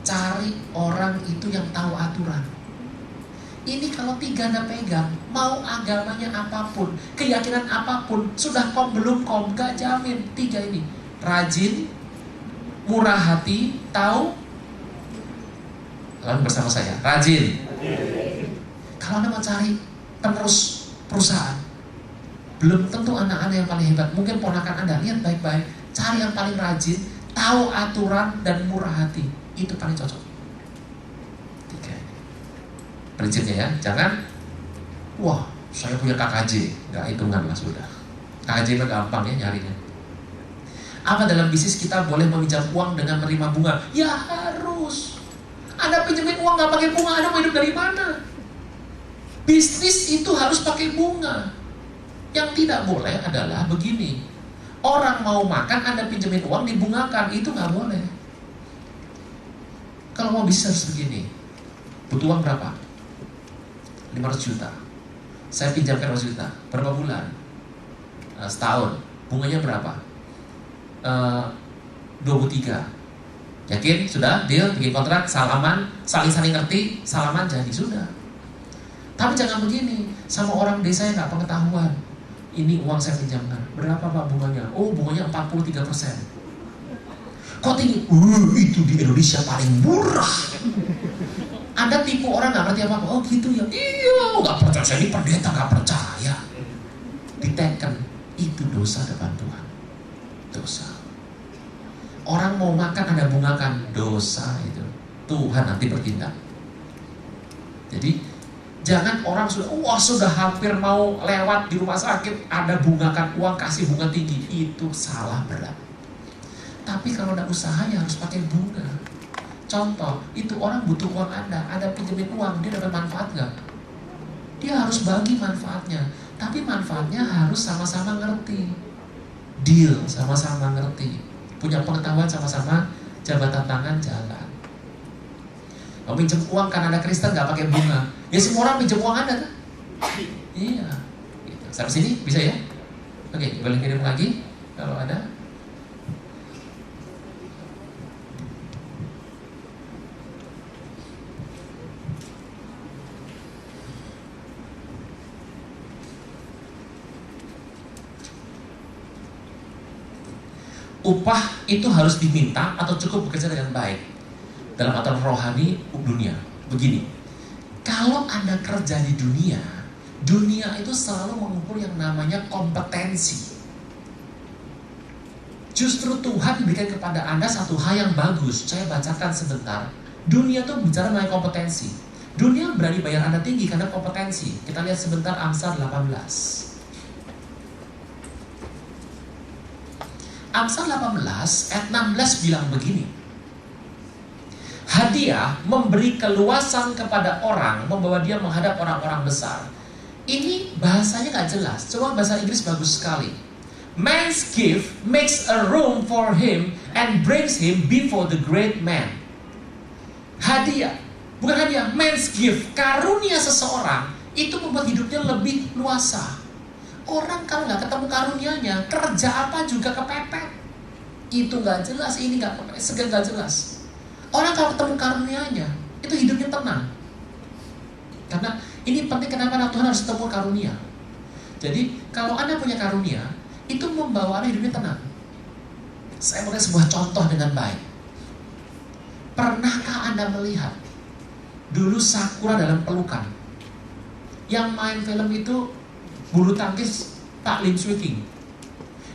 cari orang itu yang tahu aturan. Ini kalau 3 Anda pegang, mau agamanya apapun, keyakinan apapun, sudah kom belum kom, gak jamin. 3 ini, rajin, murah hati, tahu. Lalu bersama saya, rajin. Kalau Anda mau cari penerus perusahaan, belum tentu anak Anda yang paling hebat, mungkin ponakan Anda. Lihat baik-baik, cari yang paling rajin, tahu aturan dan murah hati. Itu paling cocok. Prinsipnya ya, jangan wah saya punya KKJ, nggak hitungan lah sudah. KKJ mah gampang ya nyarinya. Apa dalam bisnis kita boleh meminjam uang dengan menerima bunga? Ya harus. Anda pinjemin uang nggak pakai bunga, Anda mau hidup dari mana? Bisnis itu harus pakai bunga. Yang tidak boleh adalah begini, orang mau makan Anda pinjemin uang dibungakan, itu nggak boleh. Kalau mau bisnis harus begini, butuh uang berapa? 500 juta. Saya pinjamkan 500 juta. Berapa bulan? Setahun. Bunganya berapa? 23. Yakin? Sudah? Deal? Bikin kontrak? Salaman? Saling-saling ngerti? Salaman jadi? Sudah. Tapi jangan begini. Sama orang desa yang gak pengetahuan. Ini uang saya pinjamkan. Berapa Pak bunganya? Oh bunganya 43%. Kok tinggi? Itu di Indonesia paling murah. Anda tipu orang gak ngerti apa-apa. Oh gitu ya. Iya, gak percaya. Saya ini pendeta gak percaya. Diteken. Itu dosa depan Tuhan. Dosa. Orang mau makan Anda bungakan. Dosa itu. Tuhan nanti bertindak. Jadi jangan orang sudah hampir mau lewat di rumah sakit, Anda bungakan uang, kasih bunga tinggi. Itu salah berat. Tapi kalau Anda usaha ya harus pakai bunga. Contoh, itu orang butuh uang Anda pinjemin uang, dia dapat manfaat nggak? Dia harus bagi manfaatnya, tapi manfaatnya harus sama-sama ngerti. Deal, sama-sama ngerti. Punya pengetahuan sama-sama, jabatan tangan jalan. Mau pinjam uang kan Anda Kristen nggak pakai bunga? Ya semua orang pinjam uang Anda kan? Iya. Gitu. Sampai sini bisa ya? Oke, boleh kirim lagi kalau ada. Upah itu harus diminta atau cukup bekerja dengan baik dalam aturan rohani dunia. Begini, kalau Anda kerja di dunia, dunia itu selalu mengukur yang namanya kompetensi. Justru Tuhan berikan kepada Anda satu hal yang bagus. Saya bacakan sebentar. Dunia itu bicara mengenai kompetensi. Dunia berani bayar Anda tinggi karena kompetensi. Kita lihat sebentar Amsal 18. Amsal 18 ayat 16 bilang begini. Hadiah memberi keluasan kepada orang, membawa dia menghadap orang-orang besar. Ini bahasanya nggak jelas. Coba bahasa Inggris bagus sekali. Man's gift makes a room for him and brings him before the great man. Hadiah, bukan hadiah, man's gift, karunia seseorang itu membuat hidupnya lebih luasa. Orang kalau nggak ketemu karunianya, kerja apa juga kepepet. Itu nggak jelas, ini nggak kepepet, segala nggak jelas. Orang kalau ketemu karunianya, itu hidupnya tenang. Karena ini penting, kenapa Tuhan harus ketemu karunia. Jadi kalau Anda punya karunia, itu membawa Anda hidupnya tenang. Saya memberikan sebuah contoh dengan baik. Pernahkah Anda melihat dulu Sakura dalam pelukan? Yang main film itu bulu tangkis Pak Lim Swee King.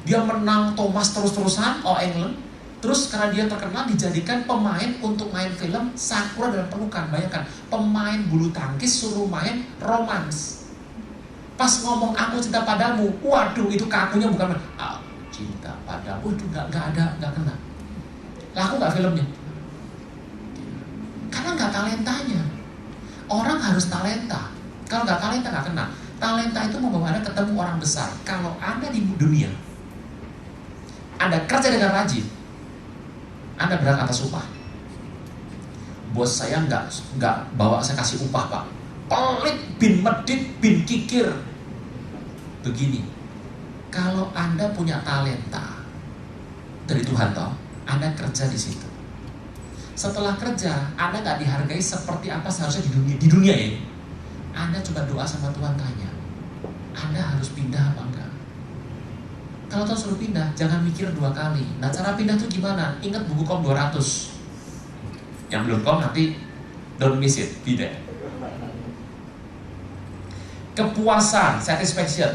Dia menang Thomas terus-terusan All England. Terus karena dia terkenal dijadikan pemain untuk main film Sakura dalam pelukan. Bayangkan, pemain bulu tangkis suruh main romans. Pas ngomong aku cinta padamu, waduh itu kakunya bukan aku cinta padamu, itu nggak kena. Laku nggak filmnya? Karena nggak talentanya. Orang harus talenta. Kalau nggak talenta nggak kena. Talenta itu membawa Anda ketemu orang besar. Kalau Anda di dunia, Anda kerja dengan rajin, Anda berhak atas upah. Bos saya nggak bawa saya kasih upah, Pak. Pelit, bin medit, bin kikir. Begini, kalau Anda punya talenta dari Tuhan toh, Anda kerja di situ. Setelah kerja, Anda nggak dihargai seperti apa seharusnya di dunia ya. Anda coba doa sama Tuhan, tanya, Anda harus pindah apa enggak? Kalau Tuhan suruh pindah, jangan mikir 2 kali. Nah, cara pindah tuh gimana? Ingat buku KOM 200. Yang belum KOM nanti don't miss it, be there. Kepuasan, satisfaction,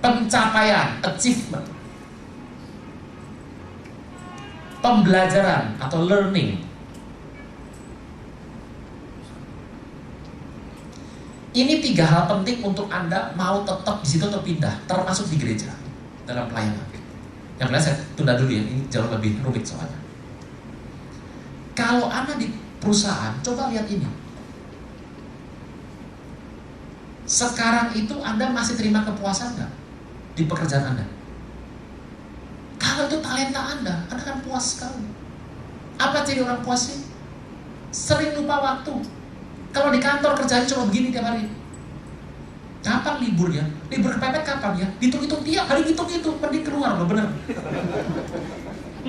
pencapaian, achievement, pembelajaran atau learning. Ini 3 hal penting untuk Anda mau tetap di situ atau pindah, termasuk di gereja dalam pelayanan. Yang benar saya tunda dulu ya, ini jauh lebih rumit soalnya. Kalau Anda di perusahaan, coba lihat ini. Sekarang itu Anda masih terima kepuasan nggak di pekerjaan Anda? Kalau itu talenta Anda akan puas sekali. Apa jadi orang puas sih? Sering lupa waktu. Kalau di kantor kerjanya cuma begini tiap hari. Kapan liburnya? Libur kepepet kapan ya? Hitung-hitung tiap hari, hitung-hitung, mending keluar loh, bener.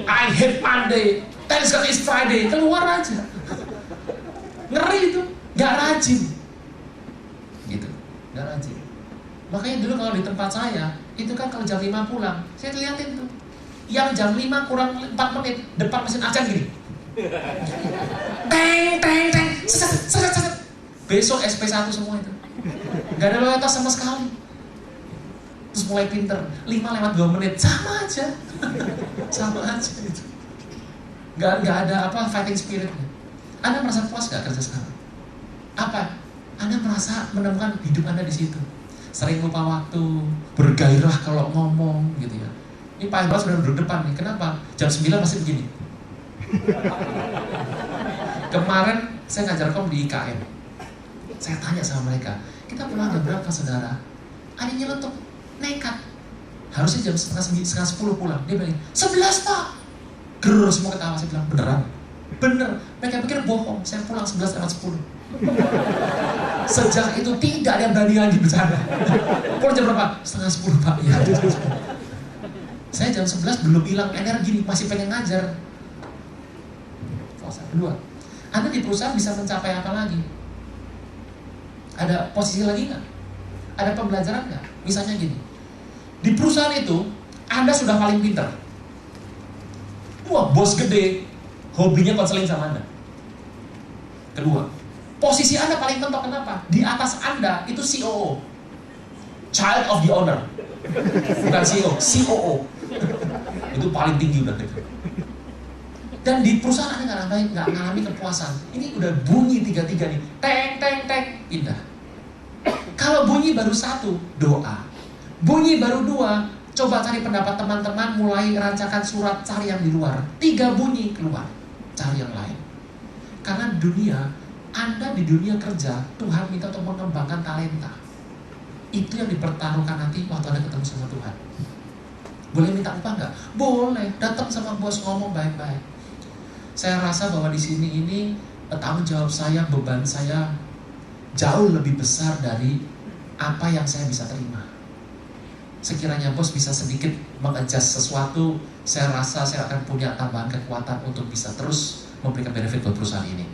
I hate Monday, Thanksgiving is Friday, keluar aja. Ngeri itu, nggak rajin. Gitu, nggak rajin. Makanya dulu kalau di tempat saya, itu kan kalau jam 5 pulang, saya liatin tuh. Yang jam 5 kurang 4 menit, depan mesin acan gini. Teng, teng, teng, set. Besok SP1 semua itu. Gak ada loyalitas sama sekali. Terus mulai pinter, 5 lewat 2 menit, sama aja. Sama aja itu. Gak ada apa fighting spiritnya. Anda merasa puas gak kerja sekarang? Apa? Anda merasa menemukan hidup Anda di situ. Sering lupa waktu, bergairah kalau ngomong gitu ya. Ini Pak Iqbal sudah duduk depan nih. Kenapa? Jam 9 masih begini. Kemarin saya ngajar kom di IKM. Saya tanya sama mereka, kita pulang jam berapa saudara? Ada nyeletuk, nekat. Harusnya jam setengah 10 pulang. Dia bilang, 11 Pak. Gerr, semua ketawa. Saya bilang, beneran? Bener. Mereka pikir bohong. Saya pulang 11 lewat 10. Sejak itu tidak ada yang berani lagi bercanda. Pulang jam berapa? Setengah 10 Pak. Ya, saya jam 11 belum hilang energi nih, masih pengen ngajar. Fase kedua, Anda di perusahaan bisa mencapai apa lagi? Ada posisi lagi nggak? Ada pembelajaran nggak? Misalnya gini, di perusahaan itu Anda sudah paling pintar. Wah, bos gede, hobinya konseling sama Anda. Kedua, posisi Anda paling mentok. Kenapa? Di atas Anda itu COO, Child of the Owner, bukan CEO, COO. Itu paling tinggi udah. Dan di perusahaan Anda nggak ngalami kepuasan. Ini udah bunyi 3-3 nih, teng teng teng, indah. Kalau bunyi baru 1, doa. Bunyi baru 2, coba cari pendapat teman-teman, mulai rancakan surat, cari yang di luar. 3 bunyi, keluar, cari yang lain. Karena dunia Anda di dunia kerja, Tuhan minta untuk mengembangkan talenta. Itu yang dipertaruhkan nanti waktu Anda ketemu sama Tuhan. Boleh minta upah nggak? Boleh. Datang sama bos, ngomong baik-baik. Saya rasa bahwa di sini ini tanggung jawab saya, beban saya jauh lebih besar dari apa yang saya bisa terima. Sekiranya bos bisa sedikit mengadjust sesuatu, saya rasa saya akan punya tambahan kekuatan untuk bisa terus memberikan benefit buat perusahaan ini.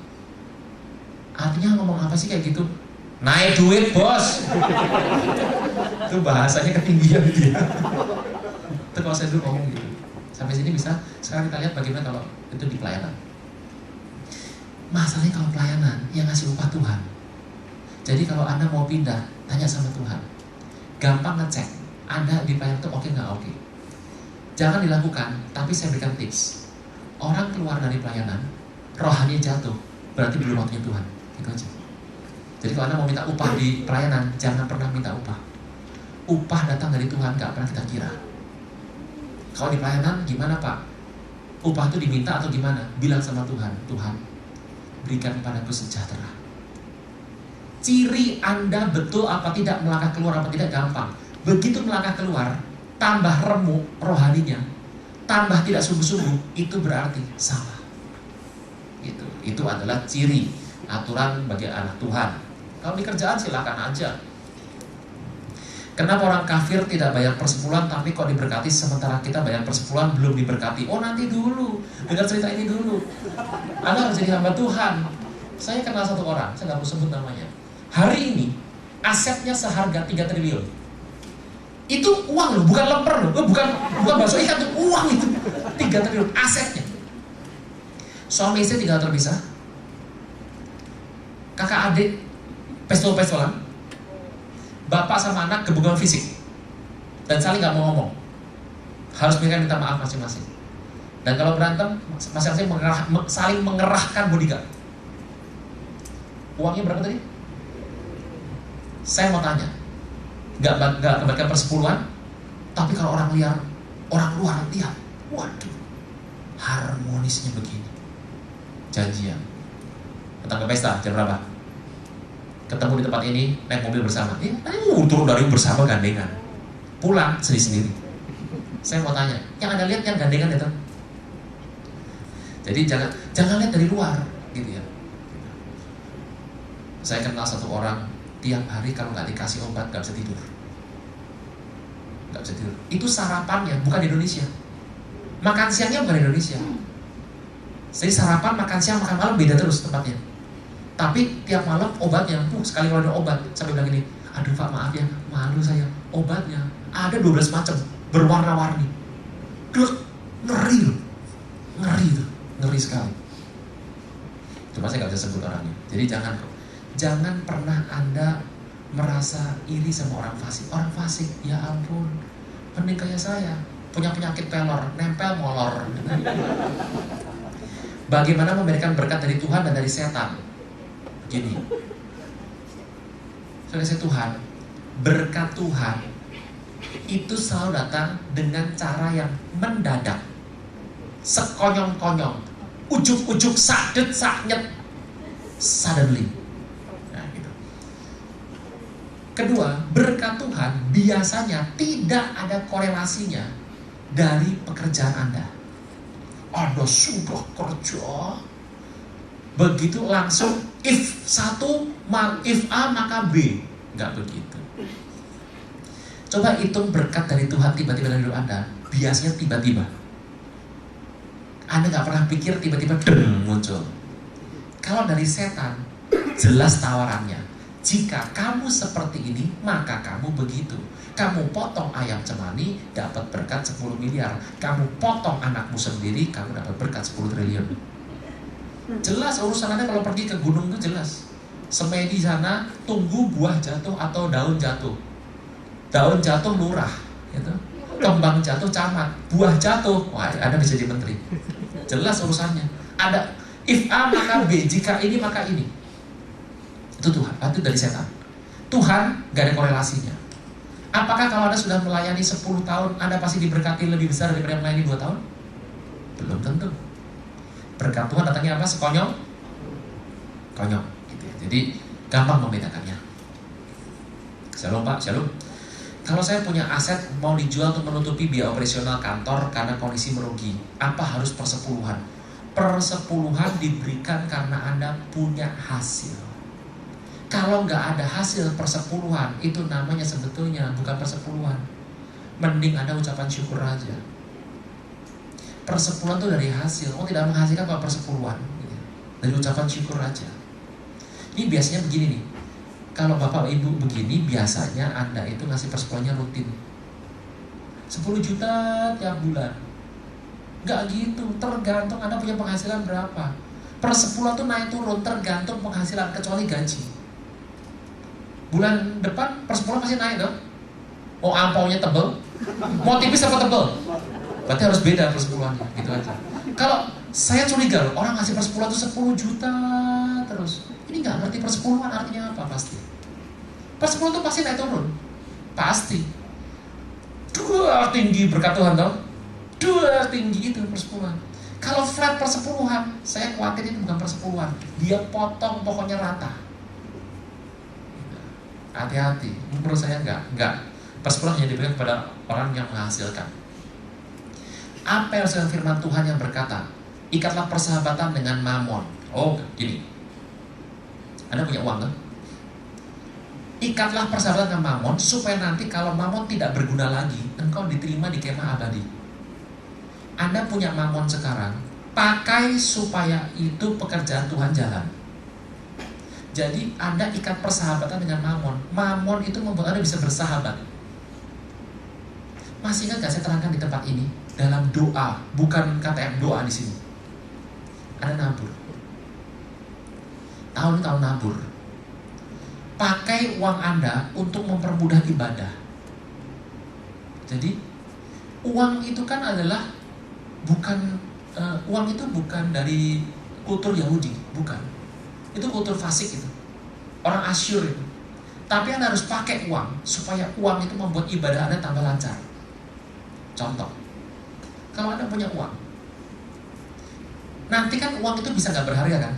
Artinya ngomong apa sih kayak gitu? Naik duit bos. Itu bahasanya ketinggian gitu ya. Itu kalau saya dulu ngomong gitu. Sampai sini bisa. Sekarang kita lihat bagaimana kalau itu di pelayanan. Masalahnya kalau pelayanan yang ngasih upah Tuhan. Jadi kalau Anda mau pindah, tanya sama Tuhan. Gampang ngecek Anda di pelayanan itu oke nggak oke. Jangan dilakukan, tapi saya berikan tips. Orang keluar dari pelayanan, rohani jatuh, berarti belum waktunya Tuhan. Gitu aja. Jadi kalau Anda mau minta upah di pelayanan, jangan pernah minta upah. Upah datang dari Tuhan, nggak pernah kita kira. Kalau di pelayanan, gimana Pak? Upah itu diminta atau gimana? Bilang sama Tuhan, Tuhan, berikan kepadaku sejahtera. Ciri Anda betul apa tidak melangkah keluar apa tidak gampang. Begitu melangkah keluar, tambah remuk rohaninya, tambah tidak sungguh-sungguh, itu berarti salah. Itu adalah ciri aturan bagi anak Tuhan. Kalau di kerjaan silakan aja. Kenapa orang kafir tidak bayar persepuluhan tapi kok diberkati sementara kita bayar persepuluhan belum diberkati? Oh nanti dulu, dengar cerita ini dulu. Anda harus jadi hamba Tuhan. Saya kenal satu orang, saya nggak mau sebut namanya. Hari ini asetnya seharga 3 triliun. Itu uang loh, bukan lemper loh, bukan bakso ikan tuh, uang itu 3 triliun asetnya. Suami istri tinggal terpisah. Kakak adik pestol-pestolan. Bapak sama anak kebutuhan fisik dan saling nggak mau ngomong. Harus mereka minta maaf masing-masing. Dan kalau berantem, masing-masing saling mengerahkan bodyguard. Uangnya berapa tadi? Saya mau tanya, nggak kebaikan persepuluhan, tapi kalau orang luar lihat, waduh, harmonisnya begini. Janjian, datang ke pesta jam berapa? Ketemu di tempat ini, naik mobil bersama. Nanti turun dari bersama gandengan. Pulang sendiri-sendiri. Saya mau tanya, yang Anda lihat yang gandengan itu? Jadi jangan lihat dari luar, gitu ya. Saya kenal satu orang, tiap hari kalau nggak dikasih obat nggak bisa tidur. Nggak bisa tidur. Itu sarapannya bukan di Indonesia. Makan siangnya bukan di Indonesia. Jadi sarapan, makan siang, makan malam beda terus tempatnya. Tapi tiap malam obatnya, sekali kalau ada obat, sampai bilang gini, aduh Pak maaf ya, malu saya, obatnya ada 12 macam, berwarna-warni. Ngeri loh, ngeri sekali. Cuma saya nggak bisa sebut orangnya. Jadi jangan pernah Anda merasa iri sama orang fasik. Orang fasik, ya ampun, mending kayak saya, punya penyakit pelor, nempel molor. Bagaimana memberikan berkat dari Tuhan dan dari setan? Begini, saya Tuhan, berkat Tuhan itu selalu datang dengan cara yang mendadak, sekonyong-konyong, ujuk-ujuk, sadet, saknyet, suddenly. Nah, gitu. Kedua, berkat Tuhan biasanya tidak ada korelasinya dari pekerjaan Anda. Anda sudah kerja, begitu langsung if A maka B. Nggak begitu. Coba hitung berkat dari Tuhan tiba-tiba dari hidup Anda. Biasanya tiba-tiba. Anda nggak pernah pikir tiba-tiba muncul. Kalau dari setan, jelas tawarannya. Jika kamu seperti ini, maka kamu begitu. Kamu potong ayam cemani, dapat berkat 10 miliar. Kamu potong anakmu sendiri, kamu dapat berkat 10 triliun. Jelas urusan Anda kalau pergi ke gunung itu jelas. Semedi sana, tunggu buah jatuh atau daun jatuh. Daun jatuh lurah, gitu. Kembang jatuh camat, buah jatuh, wah Anda bisa jadi menteri. Jelas urusannya. Ada if A maka B, jika ini maka ini. Itu Tuhan, itu dari setan. Tuhan gak ada korelasinya. Apakah kalau Anda sudah melayani 10 tahun, Anda pasti diberkati lebih besar daripada melayani 2 tahun? Belum tentu. Berkat Tuhan datangnya apa? Sekonyong? Konyong gitu. Jadi gampang membedakannya. Shalom Pak, shalom. Kalau saya punya aset mau dijual untuk menutupi biaya operasional kantor karena kondisi merugi, apa harus persepuluhan? Persepuluhan diberikan karena Anda punya hasil. Kalau nggak ada hasil persepuluhan, itu namanya sebetulnya bukan persepuluhan. Mending Anda ucapan syukur aja. Persepuluhan itu dari hasil. Oh, tidak menghasilkan kalau persepuluhan. Dari ucapan syukur aja. Ini biasanya begini nih. Kalau bapak ibu begini, biasanya Anda itu ngasih persepuluhannya rutin 10 juta tiap bulan. Nggak gitu, tergantung Anda punya penghasilan berapa. Persepuluhan tuh naik turun tergantung penghasilan, kecuali gaji. Bulan depan persepuluhan masih naik dong. Mau ampaunya tebel, mau tipis apa tebel? Berarti harus beda persepuluhannya, gitu aja. Kalau saya curiga loh, orang ngasih persepuluhan itu 10 juta terus. Ini nggak ngerti persepuluhan artinya apa pasti. Persepuluhan itu pasti naik turun, pasti. Dua tinggi berkat Tuhan tau, dua tinggi itu persepuluhan. Kalau flat persepuluhan, saya khawatir itu bukan persepuluhan, dia potong pokoknya rata. Hati-hati, menurut saya enggak. Persepuluhan hanya diberikan kepada orang yang menghasilkan. Apa yang sedang firman Tuhan yang berkata, ikatlah persahabatan dengan Mamon. Oh, gini. Anda punya uang kan? Ikatlah persahabatan dengan Mamon supaya nanti kalau Mamon tidak berguna lagi, engkau diterima di kemah abadi. Anda punya Mamon sekarang, pakai supaya itu pekerjaan Tuhan jalan. Jadi Anda ikat persahabatan dengan Mamon. Mamon itu membuat Anda bisa bersahabat. Masih ingat gak saya terangkan di tempat ini? Dalam doa, bukan KTM, doa di sini. Ada nabur. Tahun-tahun nabur. Pakai uang Anda untuk mempermudah ibadah. Jadi uang itu kan adalah uang itu bukan dari kultur Yahudi, bukan. Itu kultur fasik itu. Orang Asyur itu. Tapi Anda harus pakai uang supaya uang itu membuat ibadah Anda tambah lancar. Contoh, kalau Anda punya uang, nanti kan uang itu bisa nggak berharga kan?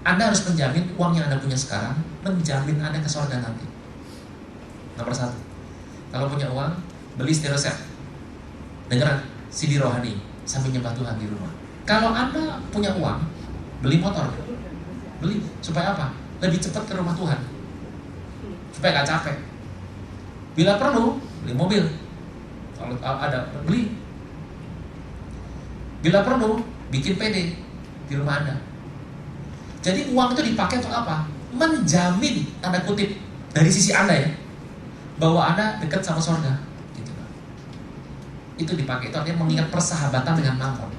Anda harus menjamin uang yang Anda punya sekarang menjamin Anda ke surga nanti. Nomor 1, kalau punya uang, beli stereo set, dengeran CD rohani sambil nyembah Tuhan di rumah. Kalau Anda punya uang, beli motor, beli supaya apa? Lebih cepat ke rumah Tuhan, supaya nggak capek. Bila perlu, beli mobil. Kalau ada, beli. Bila perlu, bikin PD di rumah Anda. Jadi uang itu dipakai untuk apa? Menjamin, tanda kutip, dari sisi Anda ya, bahwa Anda dekat sama surga. Gitu. Itu dipakai, itu artinya mengingat persahabatan dengan Mamon.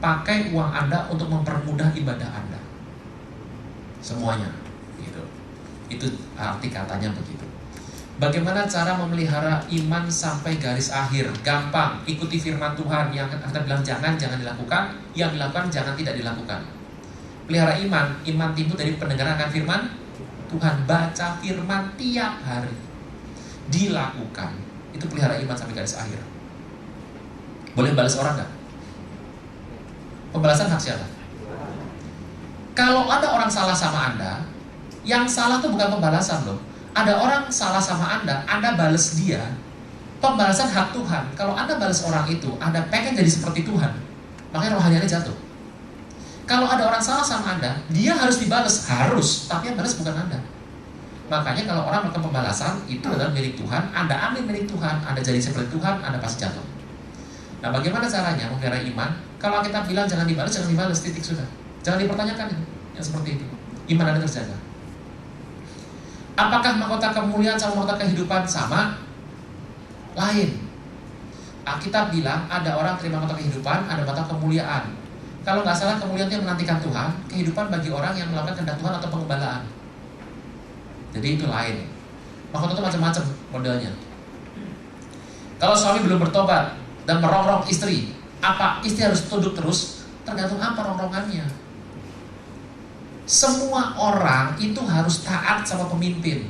Pakai uang Anda untuk mempermudah ibadah Anda. Semuanya. Gitu. Itu arti katanya begitu. Bagaimana cara memelihara iman sampai garis akhir? Gampang, ikuti firman Tuhan. Yang kita bilang jangan dilakukan, yang dilakukan jangan tidak dilakukan. Pelihara iman timbul dari pendengaran akan firman Tuhan. Baca firman tiap hari, dilakukan. Itu pelihara iman sampai garis akhir. Boleh balas orang gak? Pembalasan hak siapa? Kalau ada orang salah sama Anda, yang salah itu bukan pembalasan loh. Ada orang salah sama Anda balas dia, pembalasan hak Tuhan. Kalau Anda balas orang itu, Anda pengen jadi seperti Tuhan, makanya rohani Anda jatuh. Kalau ada orang salah sama Anda, dia harus dibalas, harus, tapi yang balas bukan Anda. Makanya kalau orang melakukan pembalasan, itu adalah milik Tuhan, Anda ambil milik Tuhan, Anda jadi seperti Tuhan, Anda pasti jatuh. Nah, bagaimana caranya memelihara iman? Kalau kita bilang jangan dibalas, titik sudah. Jangan dipertanyakan itu, yang seperti itu. Iman Anda terjaga. Apakah mahkota kemuliaan sama mahkota kehidupan sama? Lain. Alkitab bilang ada orang terima mahkota kehidupan, ada mahkota kemuliaan. Kalau nggak salah kemuliaan itu yang menantikan Tuhan, kehidupan bagi orang yang melakukan kehendak Tuhan atau pengembalaan. Jadi itu lain. Mahkota itu macam-macam modelnya. Kalau suami belum bertobat dan merongrong istri, apa istri harus tunduk terus? Tergantung apa rongrongannya. Semua orang itu harus taat sama pemimpin.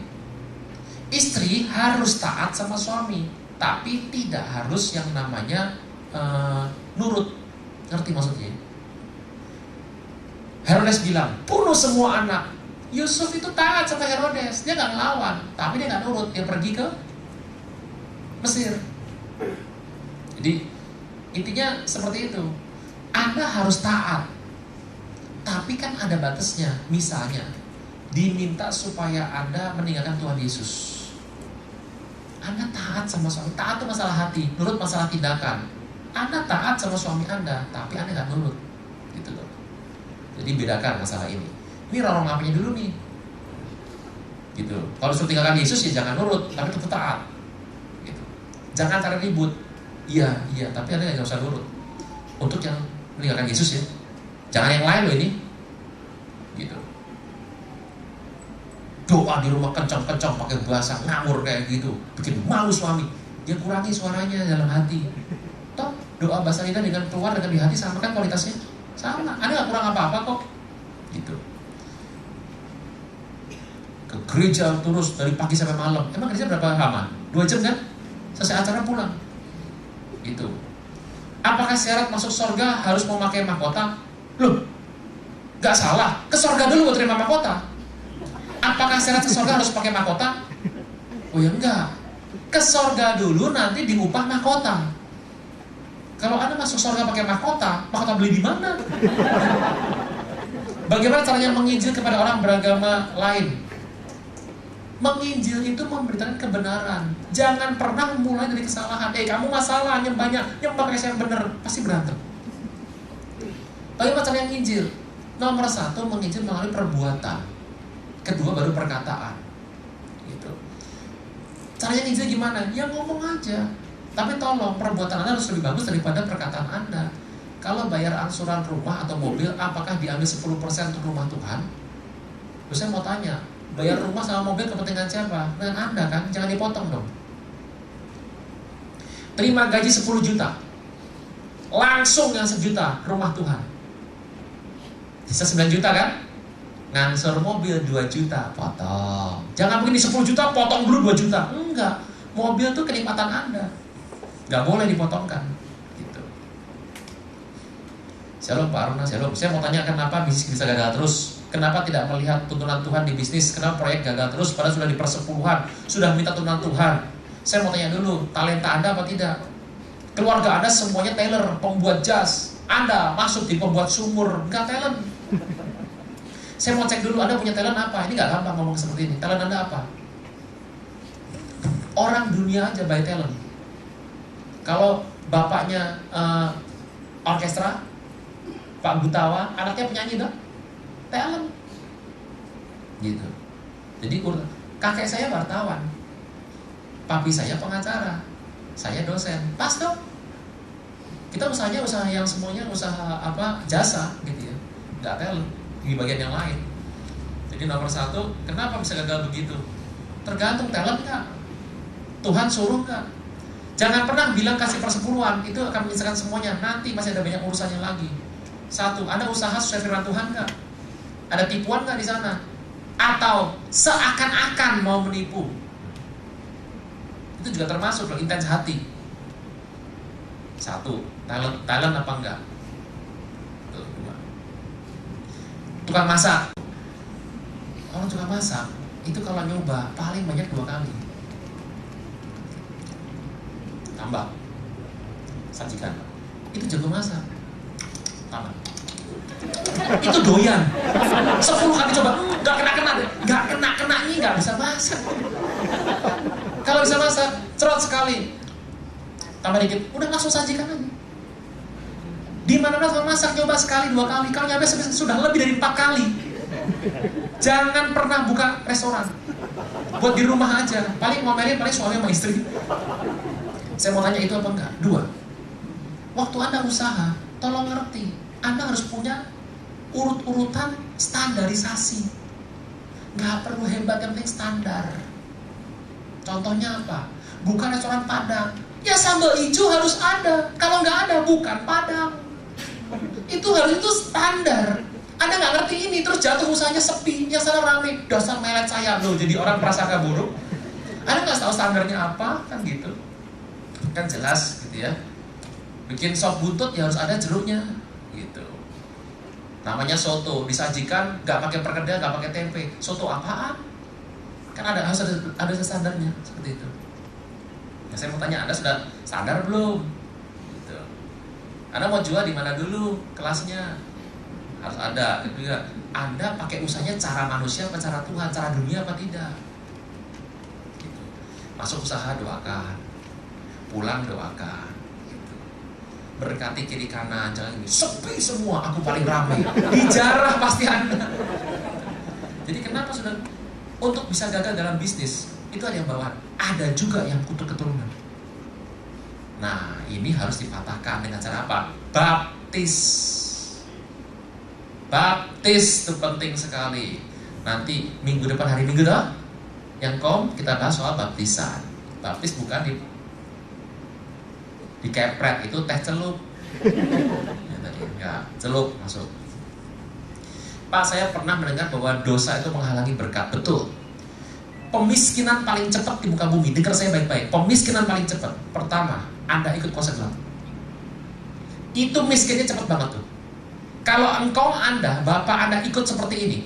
Istri harus taat sama suami, tapi tidak harus yang namanya nurut. Ngerti maksudnya? Herodes bilang, bunuh semua anak. Yusuf itu taat sama Herodes, dia nggak ngelawan, tapi dia nggak nurut, dia pergi ke Mesir. Jadi intinya seperti itu. Anda harus taat, tapi kan ada batasnya. Misalnya diminta supaya Anda meninggalkan Tuhan Yesus. Anda taat sama suami, taat itu masalah hati, nurut masalah tindakan. Anda taat sama suami Anda, tapi Anda nggak nurut, gitu loh. Jadi bedakan masalah ini. Ini orang apanya dulu nih, gitu. Kalau suruh tinggalkan Yesus ya jangan nurut, tapi tetap taat, gitu. Jangan cari ribut. Iya, tapi Anda nggak usah nurut. Untuk yang meninggalkan Yesus ya, jangan yang lain loh ini, gitu. Doa di rumah kencang-kencang pakai bahasa ngawur kayak gitu, bikin malu suami. Dia kurangi suaranya dalam hati. Toh doa bahasa lidah dengan keluar dengan di hati sama kan kualitasnya sama. Anda nggak kurang apa-apa kok, gitu. Ke gereja terus dari pagi sampai malam. Emang gereja berapa lama? 2 jam kan? Selesai acara pulang, gitu. Apakah syarat masuk surga harus memakai mahkota? Loh, nggak salah. Ke surga dulu terima mahkota. Apakah syarat ke surga harus pakai mahkota? Oh ya enggak. Ke surga dulu nanti diupah mahkota. Kalau Anda masuk surga pakai mahkota beli di mana? Bagaimana caranya menginjil kepada orang beragama lain? Menginjil itu memberitakan kebenaran. Jangan pernah mulai dari kesalahan. Kamu masalah, nyembah kayak saya benar, pasti berantem. Bagaimana caranya menginjil? Nomor 1, menginjil melalui perbuatan. Kedua baru perkataan, gitu. Caranya menginjil gimana? Ya ngomong aja. Tapi tolong perbuatan Anda harus lebih bagus daripada perkataan Anda. Kalau bayar angsuran rumah atau mobil, apakah diambil 10% untuk rumah Tuhan? Terus saya mau tanya, bayar rumah sama mobil kepentingan siapa? Dengan Anda kan? Jangan dipotong dong. Terima gaji 10 juta, langsung yang 1 juta rumah Tuhan. Bisa 9 juta kan? Ngangsur mobil 2 juta, potong. Jangan begini 10 juta, potong dulu 2 juta. Enggak, mobil tuh kenikmatan Anda, nggak boleh dipotongkan, gitu. Shalom Pak Aruna, shalom. Saya mau tanya kenapa bisnis bisa gagal terus? Kenapa tidak melihat tuntunan Tuhan di bisnis? Kenapa proyek gagal terus? Padahal sudah di persepuluhan, sudah minta tuntunan Tuhan. Saya mau tanya dulu, talenta Anda apa tidak? Keluarga Anda semuanya tailor, pembuat jas. Anda masuk di pembuat sumur, nggak talent. Saya mau cek dulu, Anda punya talent apa? Ini nggak gampang ngomong seperti ini. Talent Anda apa? Orang dunia aja by talent. Kalau bapaknya orkestra, Pak Gutawa, anaknya penyanyi dong, talent, gitu. Jadi kakek saya wartawan, papi saya pengacara, saya dosen, pas dong. Kita usahanya usaha yang semuanya usaha apa jasa, gitu ya, nggak talent di bagian yang lain. Jadi nomor 1, kenapa bisa gagal begitu? Tergantung talent nggak, Tuhan suruh nggak. Jangan pernah bilang kasih persepuluhan, itu akan menyelesaikan semuanya. Nanti masih ada banyak urusannya lagi. 1, Anda usaha sesuai firman Tuhan nggak? Ada tipuan nggak di sana? Atau seakan-akan mau menipu? Itu juga termasuk loh, intens hati. 1, talent apa enggak? 2, tukang masak. Orang tukang masak itu kalau nyoba paling banyak 2 kali. Tambah, sajikan. Itu jago masak. Tambah. Itu doyan. 10 kali coba, nggak kena ini nggak bisa masak. Kalau bisa masak, cerot sekali. Tambah dikit, udah langsung sajikan aja. Di mana kalau masak nyoba sekali 2 kali, kalau nyampe sudah lebih dari 4 kali. Jangan pernah buka restoran. Buat di rumah aja. Paling ngomelin paling suami sama istri. Saya mau tanya itu apa enggak? 2. Waktu Anda usaha, tolong ngerti, Anda harus punya urut-urutan standarisasi. Nggak perlu hebat, yang penting standar. Contohnya apa? Bukan restoran Padang, ya sambal hijau harus ada. Kalau nggak ada, bukan Padang. Itu harus, itu standar. Anda nggak ngerti ini, terus jatuh usahanya sepi, yang sana rame, dasar melet saya loh, jadi orang prasangka buruk. Anda nggak tahu standarnya apa, kan gitu. Kan jelas gitu ya. Bikin sop buntut ya harus ada jeruknya, gitu. Namanya soto, disajikan nggak pakai perkedel, nggak pakai tempe. Soto apaan? Kan harus ada standarnya seperti itu. Nah, saya mau tanya, Anda sudah sadar belum? Gitu. Anda mau jual di mana dulu? Kelasnya harus ada. Juga Anda pakai usahanya cara manusia apa cara Tuhan, cara dunia apa tidak? Gitu. Masuk usaha doakan, pulang doakan. Gitu. Berkati kiri kanan, jangan ini sepi semua, aku paling ramai. Dijarah pasti Anda. Jadi kenapa sudah untuk bisa gagal dalam bisnis itu ada yang bawaan, ada juga yang kutuk keturunan. Nah, ini harus dipatahkan dengan cara apa? Baptis. Baptis itu penting sekali. Nanti minggu depan, hari Minggu dah, yang kita bahas soal baptisan. Baptis bukan di kepret, itu teh celup. Ya, tadi enggak, celup masuk. Pak, saya pernah mendengar bahwa dosa itu menghalangi berkat. Betul. Pemiskinan paling cepat di muka bumi. Dengar saya baik-baik. Pemiskinan paling cepat. Pertama, Anda ikut kuasa gelap. Itu miskinnya cepat banget tuh. Kalau engkau Anda, bapak Anda ikut seperti ini,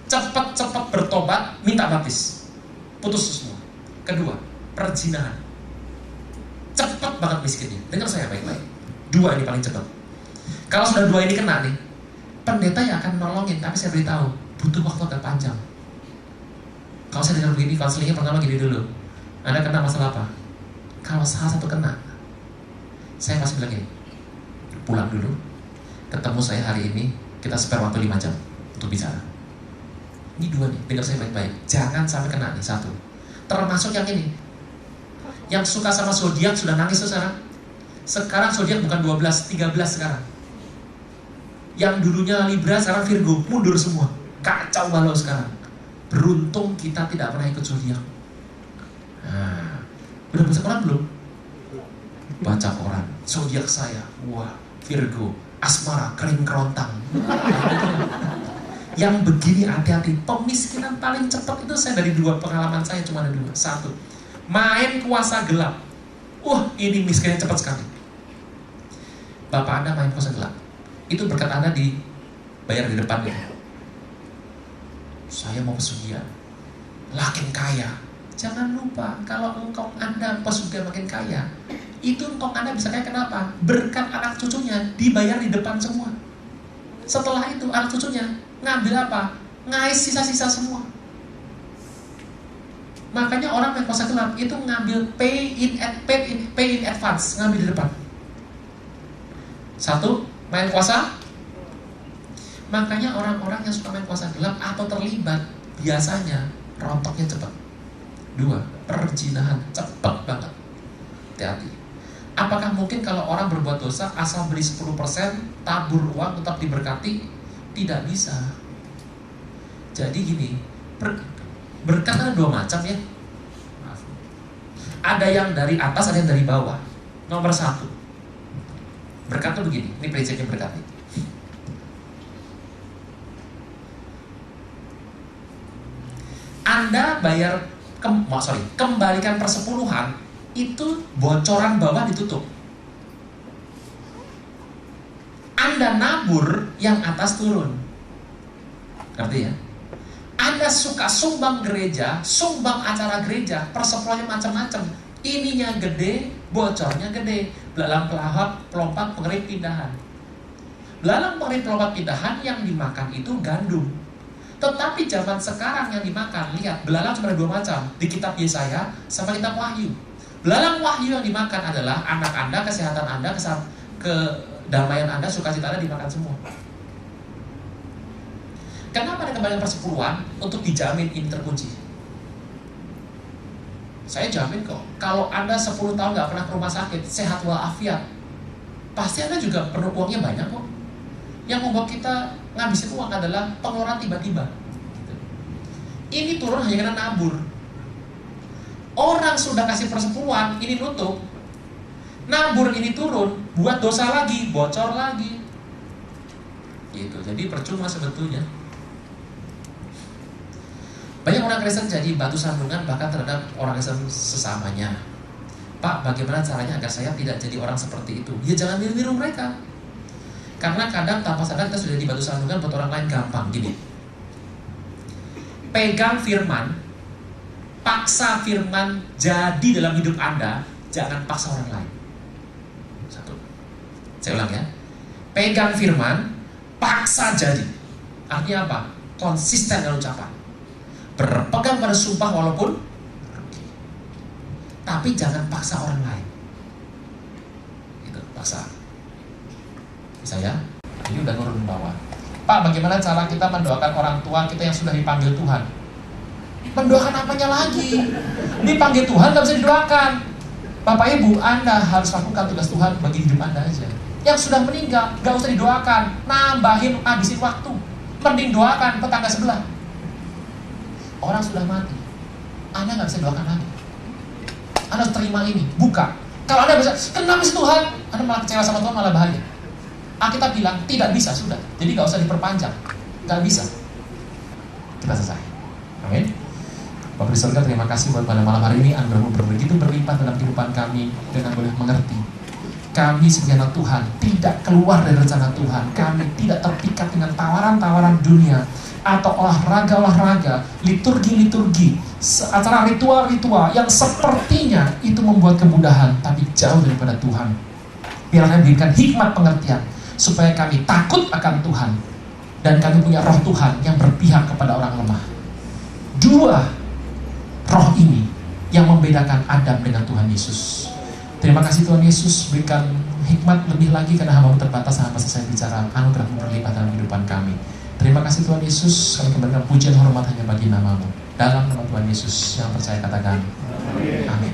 cepat-cepat bertobat, minta baptis, putus semua. Kedua, perzinahan. Cepat banget miskinnya. Dengar saya baik-baik. Dua ini paling cepat. Kalau sudah dua ini kena nih, pendeta yang akan nolongin, tapi saya beritahu, butuh waktu agak panjang. Kalau saya dengar begini, konselingnya pertama gini dulu. Anda kena masalah apa? Kalau salah satu kena, saya pasti bilang gini, pulang dulu, ketemu saya hari ini, kita spare waktu 5 jam untuk bicara. Ini dua nih, dengar saya baik-baik. Jangan sampai kena nih, satu. Termasuk yang ini, yang suka sama zodiak sudah nangis tuh sekarang. Sekarang zodiak bukan 12, 13 sekarang. Yang dulunya Libra sekarang Virgo, mundur semua. Kacau balau sekarang. Beruntung kita tidak pernah ikut zodiak. Nah, udah baca koran belum? Baca koran. Zodiak saya, wah, Virgo, asmara, kering kerontang. Yang begini hati-hati. Pemiskinan paling cepat itu saya dari dua pengalaman saya cuma ada dua. Satu, main kuasa gelap. Wah, ini miskinnya cepat sekali. Bapak Anda main kuasa gelap. Itu berkat Anda dibayar di depan gitu. Saya mau pesugihan, makin kaya. Jangan lupa, kalau engkau Anda pesugihan makin kaya, itu engkau Anda bisa kaya kenapa? Berkat anak cucunya dibayar di depan semua. Setelah itu anak cucunya ngambil apa? Ngais sisa-sisa semua. Makanya orang main kuasa gelap itu ngambil pay in advance, ngambil di depan. Satu, main kuasa. Makanya orang-orang yang suka main kuasa gelap atau terlibat biasanya rontoknya cepat. Dua, perzinahan cepat banget. Hati-hati. Apakah mungkin kalau orang berbuat dosa asal beli 10%, tabur uang tetap diberkati? Tidak bisa. Jadi gini, berkat ada dua macam ya. Maaf. Ada yang dari atas, ada yang dari bawah. Nomor satu, berkat itu begini, ini prinsipnya berkat nih. Anda bayar, kembalikan persepuluhan, itu bocoran bawah ditutup. Anda nabur, yang atas turun. Ngerti ya? Anda suka sumbang gereja, sumbang acara gereja, persepuluhannya macam-macam. Ininya gede, bocornya gede. Belalang pelompat pengerit pindahan. Belalang pengerit pelompat pindahan yang dimakan itu gandum. Tetapi zaman sekarang yang dimakan, lihat, belalang cuma ada dua macam, di kitab Yesaya sama kitab Wahyu. Belalang Wahyu yang dimakan adalah anak Anda, kesehatan Anda, kedamaian Anda, sukacita Anda dimakan semua. Kenapa ada kembalian persepuluhan? Untuk dijamin ini terkunci. Saya jamin kok, kalau Anda 10 tahun gak pernah ke rumah sakit, sehat walafiat, pasti Anda juga perlu uangnya banyak kok. Yang membuat kita ngabisin uang adalah pengeluaran tiba-tiba. Ini turun hanya karena nabur. Orang sudah kasih persepuluhan, ini nutup. Nabur ini turun, buat dosa lagi, bocor lagi. Gitu. Jadi percuma sebetulnya. Banyak orang Kristen jadi batu sandungan bahkan terhadap orang Kristen sesamanya. Pak, bagaimana caranya agar saya tidak jadi orang seperti itu? Ya jangan niru mereka. Karena kadang tanpa sadar kita sudah di batu sandungan buat orang lain gampang. Gini, pegang firman, paksa firman jadi dalam hidup Anda, jangan paksa orang lain. Satu, saya ulang ya, pegang firman, paksa jadi. Artinya apa? Konsisten dalam ucapan, berpegang pada sumpah walaupun rugi. Tapi jangan paksa orang lain. Gitu, paksa. Bisa ya? Ini udah nurun bawah. Pak, bagaimana cara kita mendoakan orang tua kita yang sudah dipanggil Tuhan? Mendoakan apanya lagi? Dipanggil Tuhan gak bisa didoakan. Bapak Ibu, Anda harus lakukan tugas Tuhan bagi hidup Anda aja. Yang sudah meninggal, gak usah didoakan. Nambahin, habisin waktu. Mending doakan tetangga sebelah. Orang sudah mati, Anda gak bisa doakan lagi. Anda harus terima ini, buka. Kalau Anda bisa, kenapa sih Tuhan? Anda malah kecewa sama Tuhan, malah bahaya. Kita bilang, tidak bisa, sudah. Jadi gak usah diperpanjang. Gak bisa. Kita selesai. Amin. Bapak di surga, terima kasih buat pada malam hari ini. Anugerah-Mu begitu berlimpah dalam kehidupan kami, dengan boleh mengerti. Kami sebagai anak Tuhan tidak keluar dari rencana Tuhan. Kami tidak terpikat dengan tawaran-tawaran dunia atau olahraga-olahraga, liturgi-liturgi, acara ritual-ritual yang sepertinya itu membuat kemudahan, tapi jauh daripada Tuhan. Biarlah diberikan hikmat pengertian supaya kami takut akan Tuhan dan kami punya roh Tuhan yang berpihak kepada orang lemah. Dua roh ini yang membedakan Adam dengan Tuhan Yesus. Terima kasih Tuhan Yesus, berikan hikmat lebih lagi karena hamba terbatas, hamba selesai bicara. Anugerah-Mu berlimpah dalam kehidupan kami. Terima kasih Tuhan Yesus, kami kembalikan pujian hormat hanya bagi nama-Mu. Dalam nama Tuhan Yesus yang percaya katakan amin.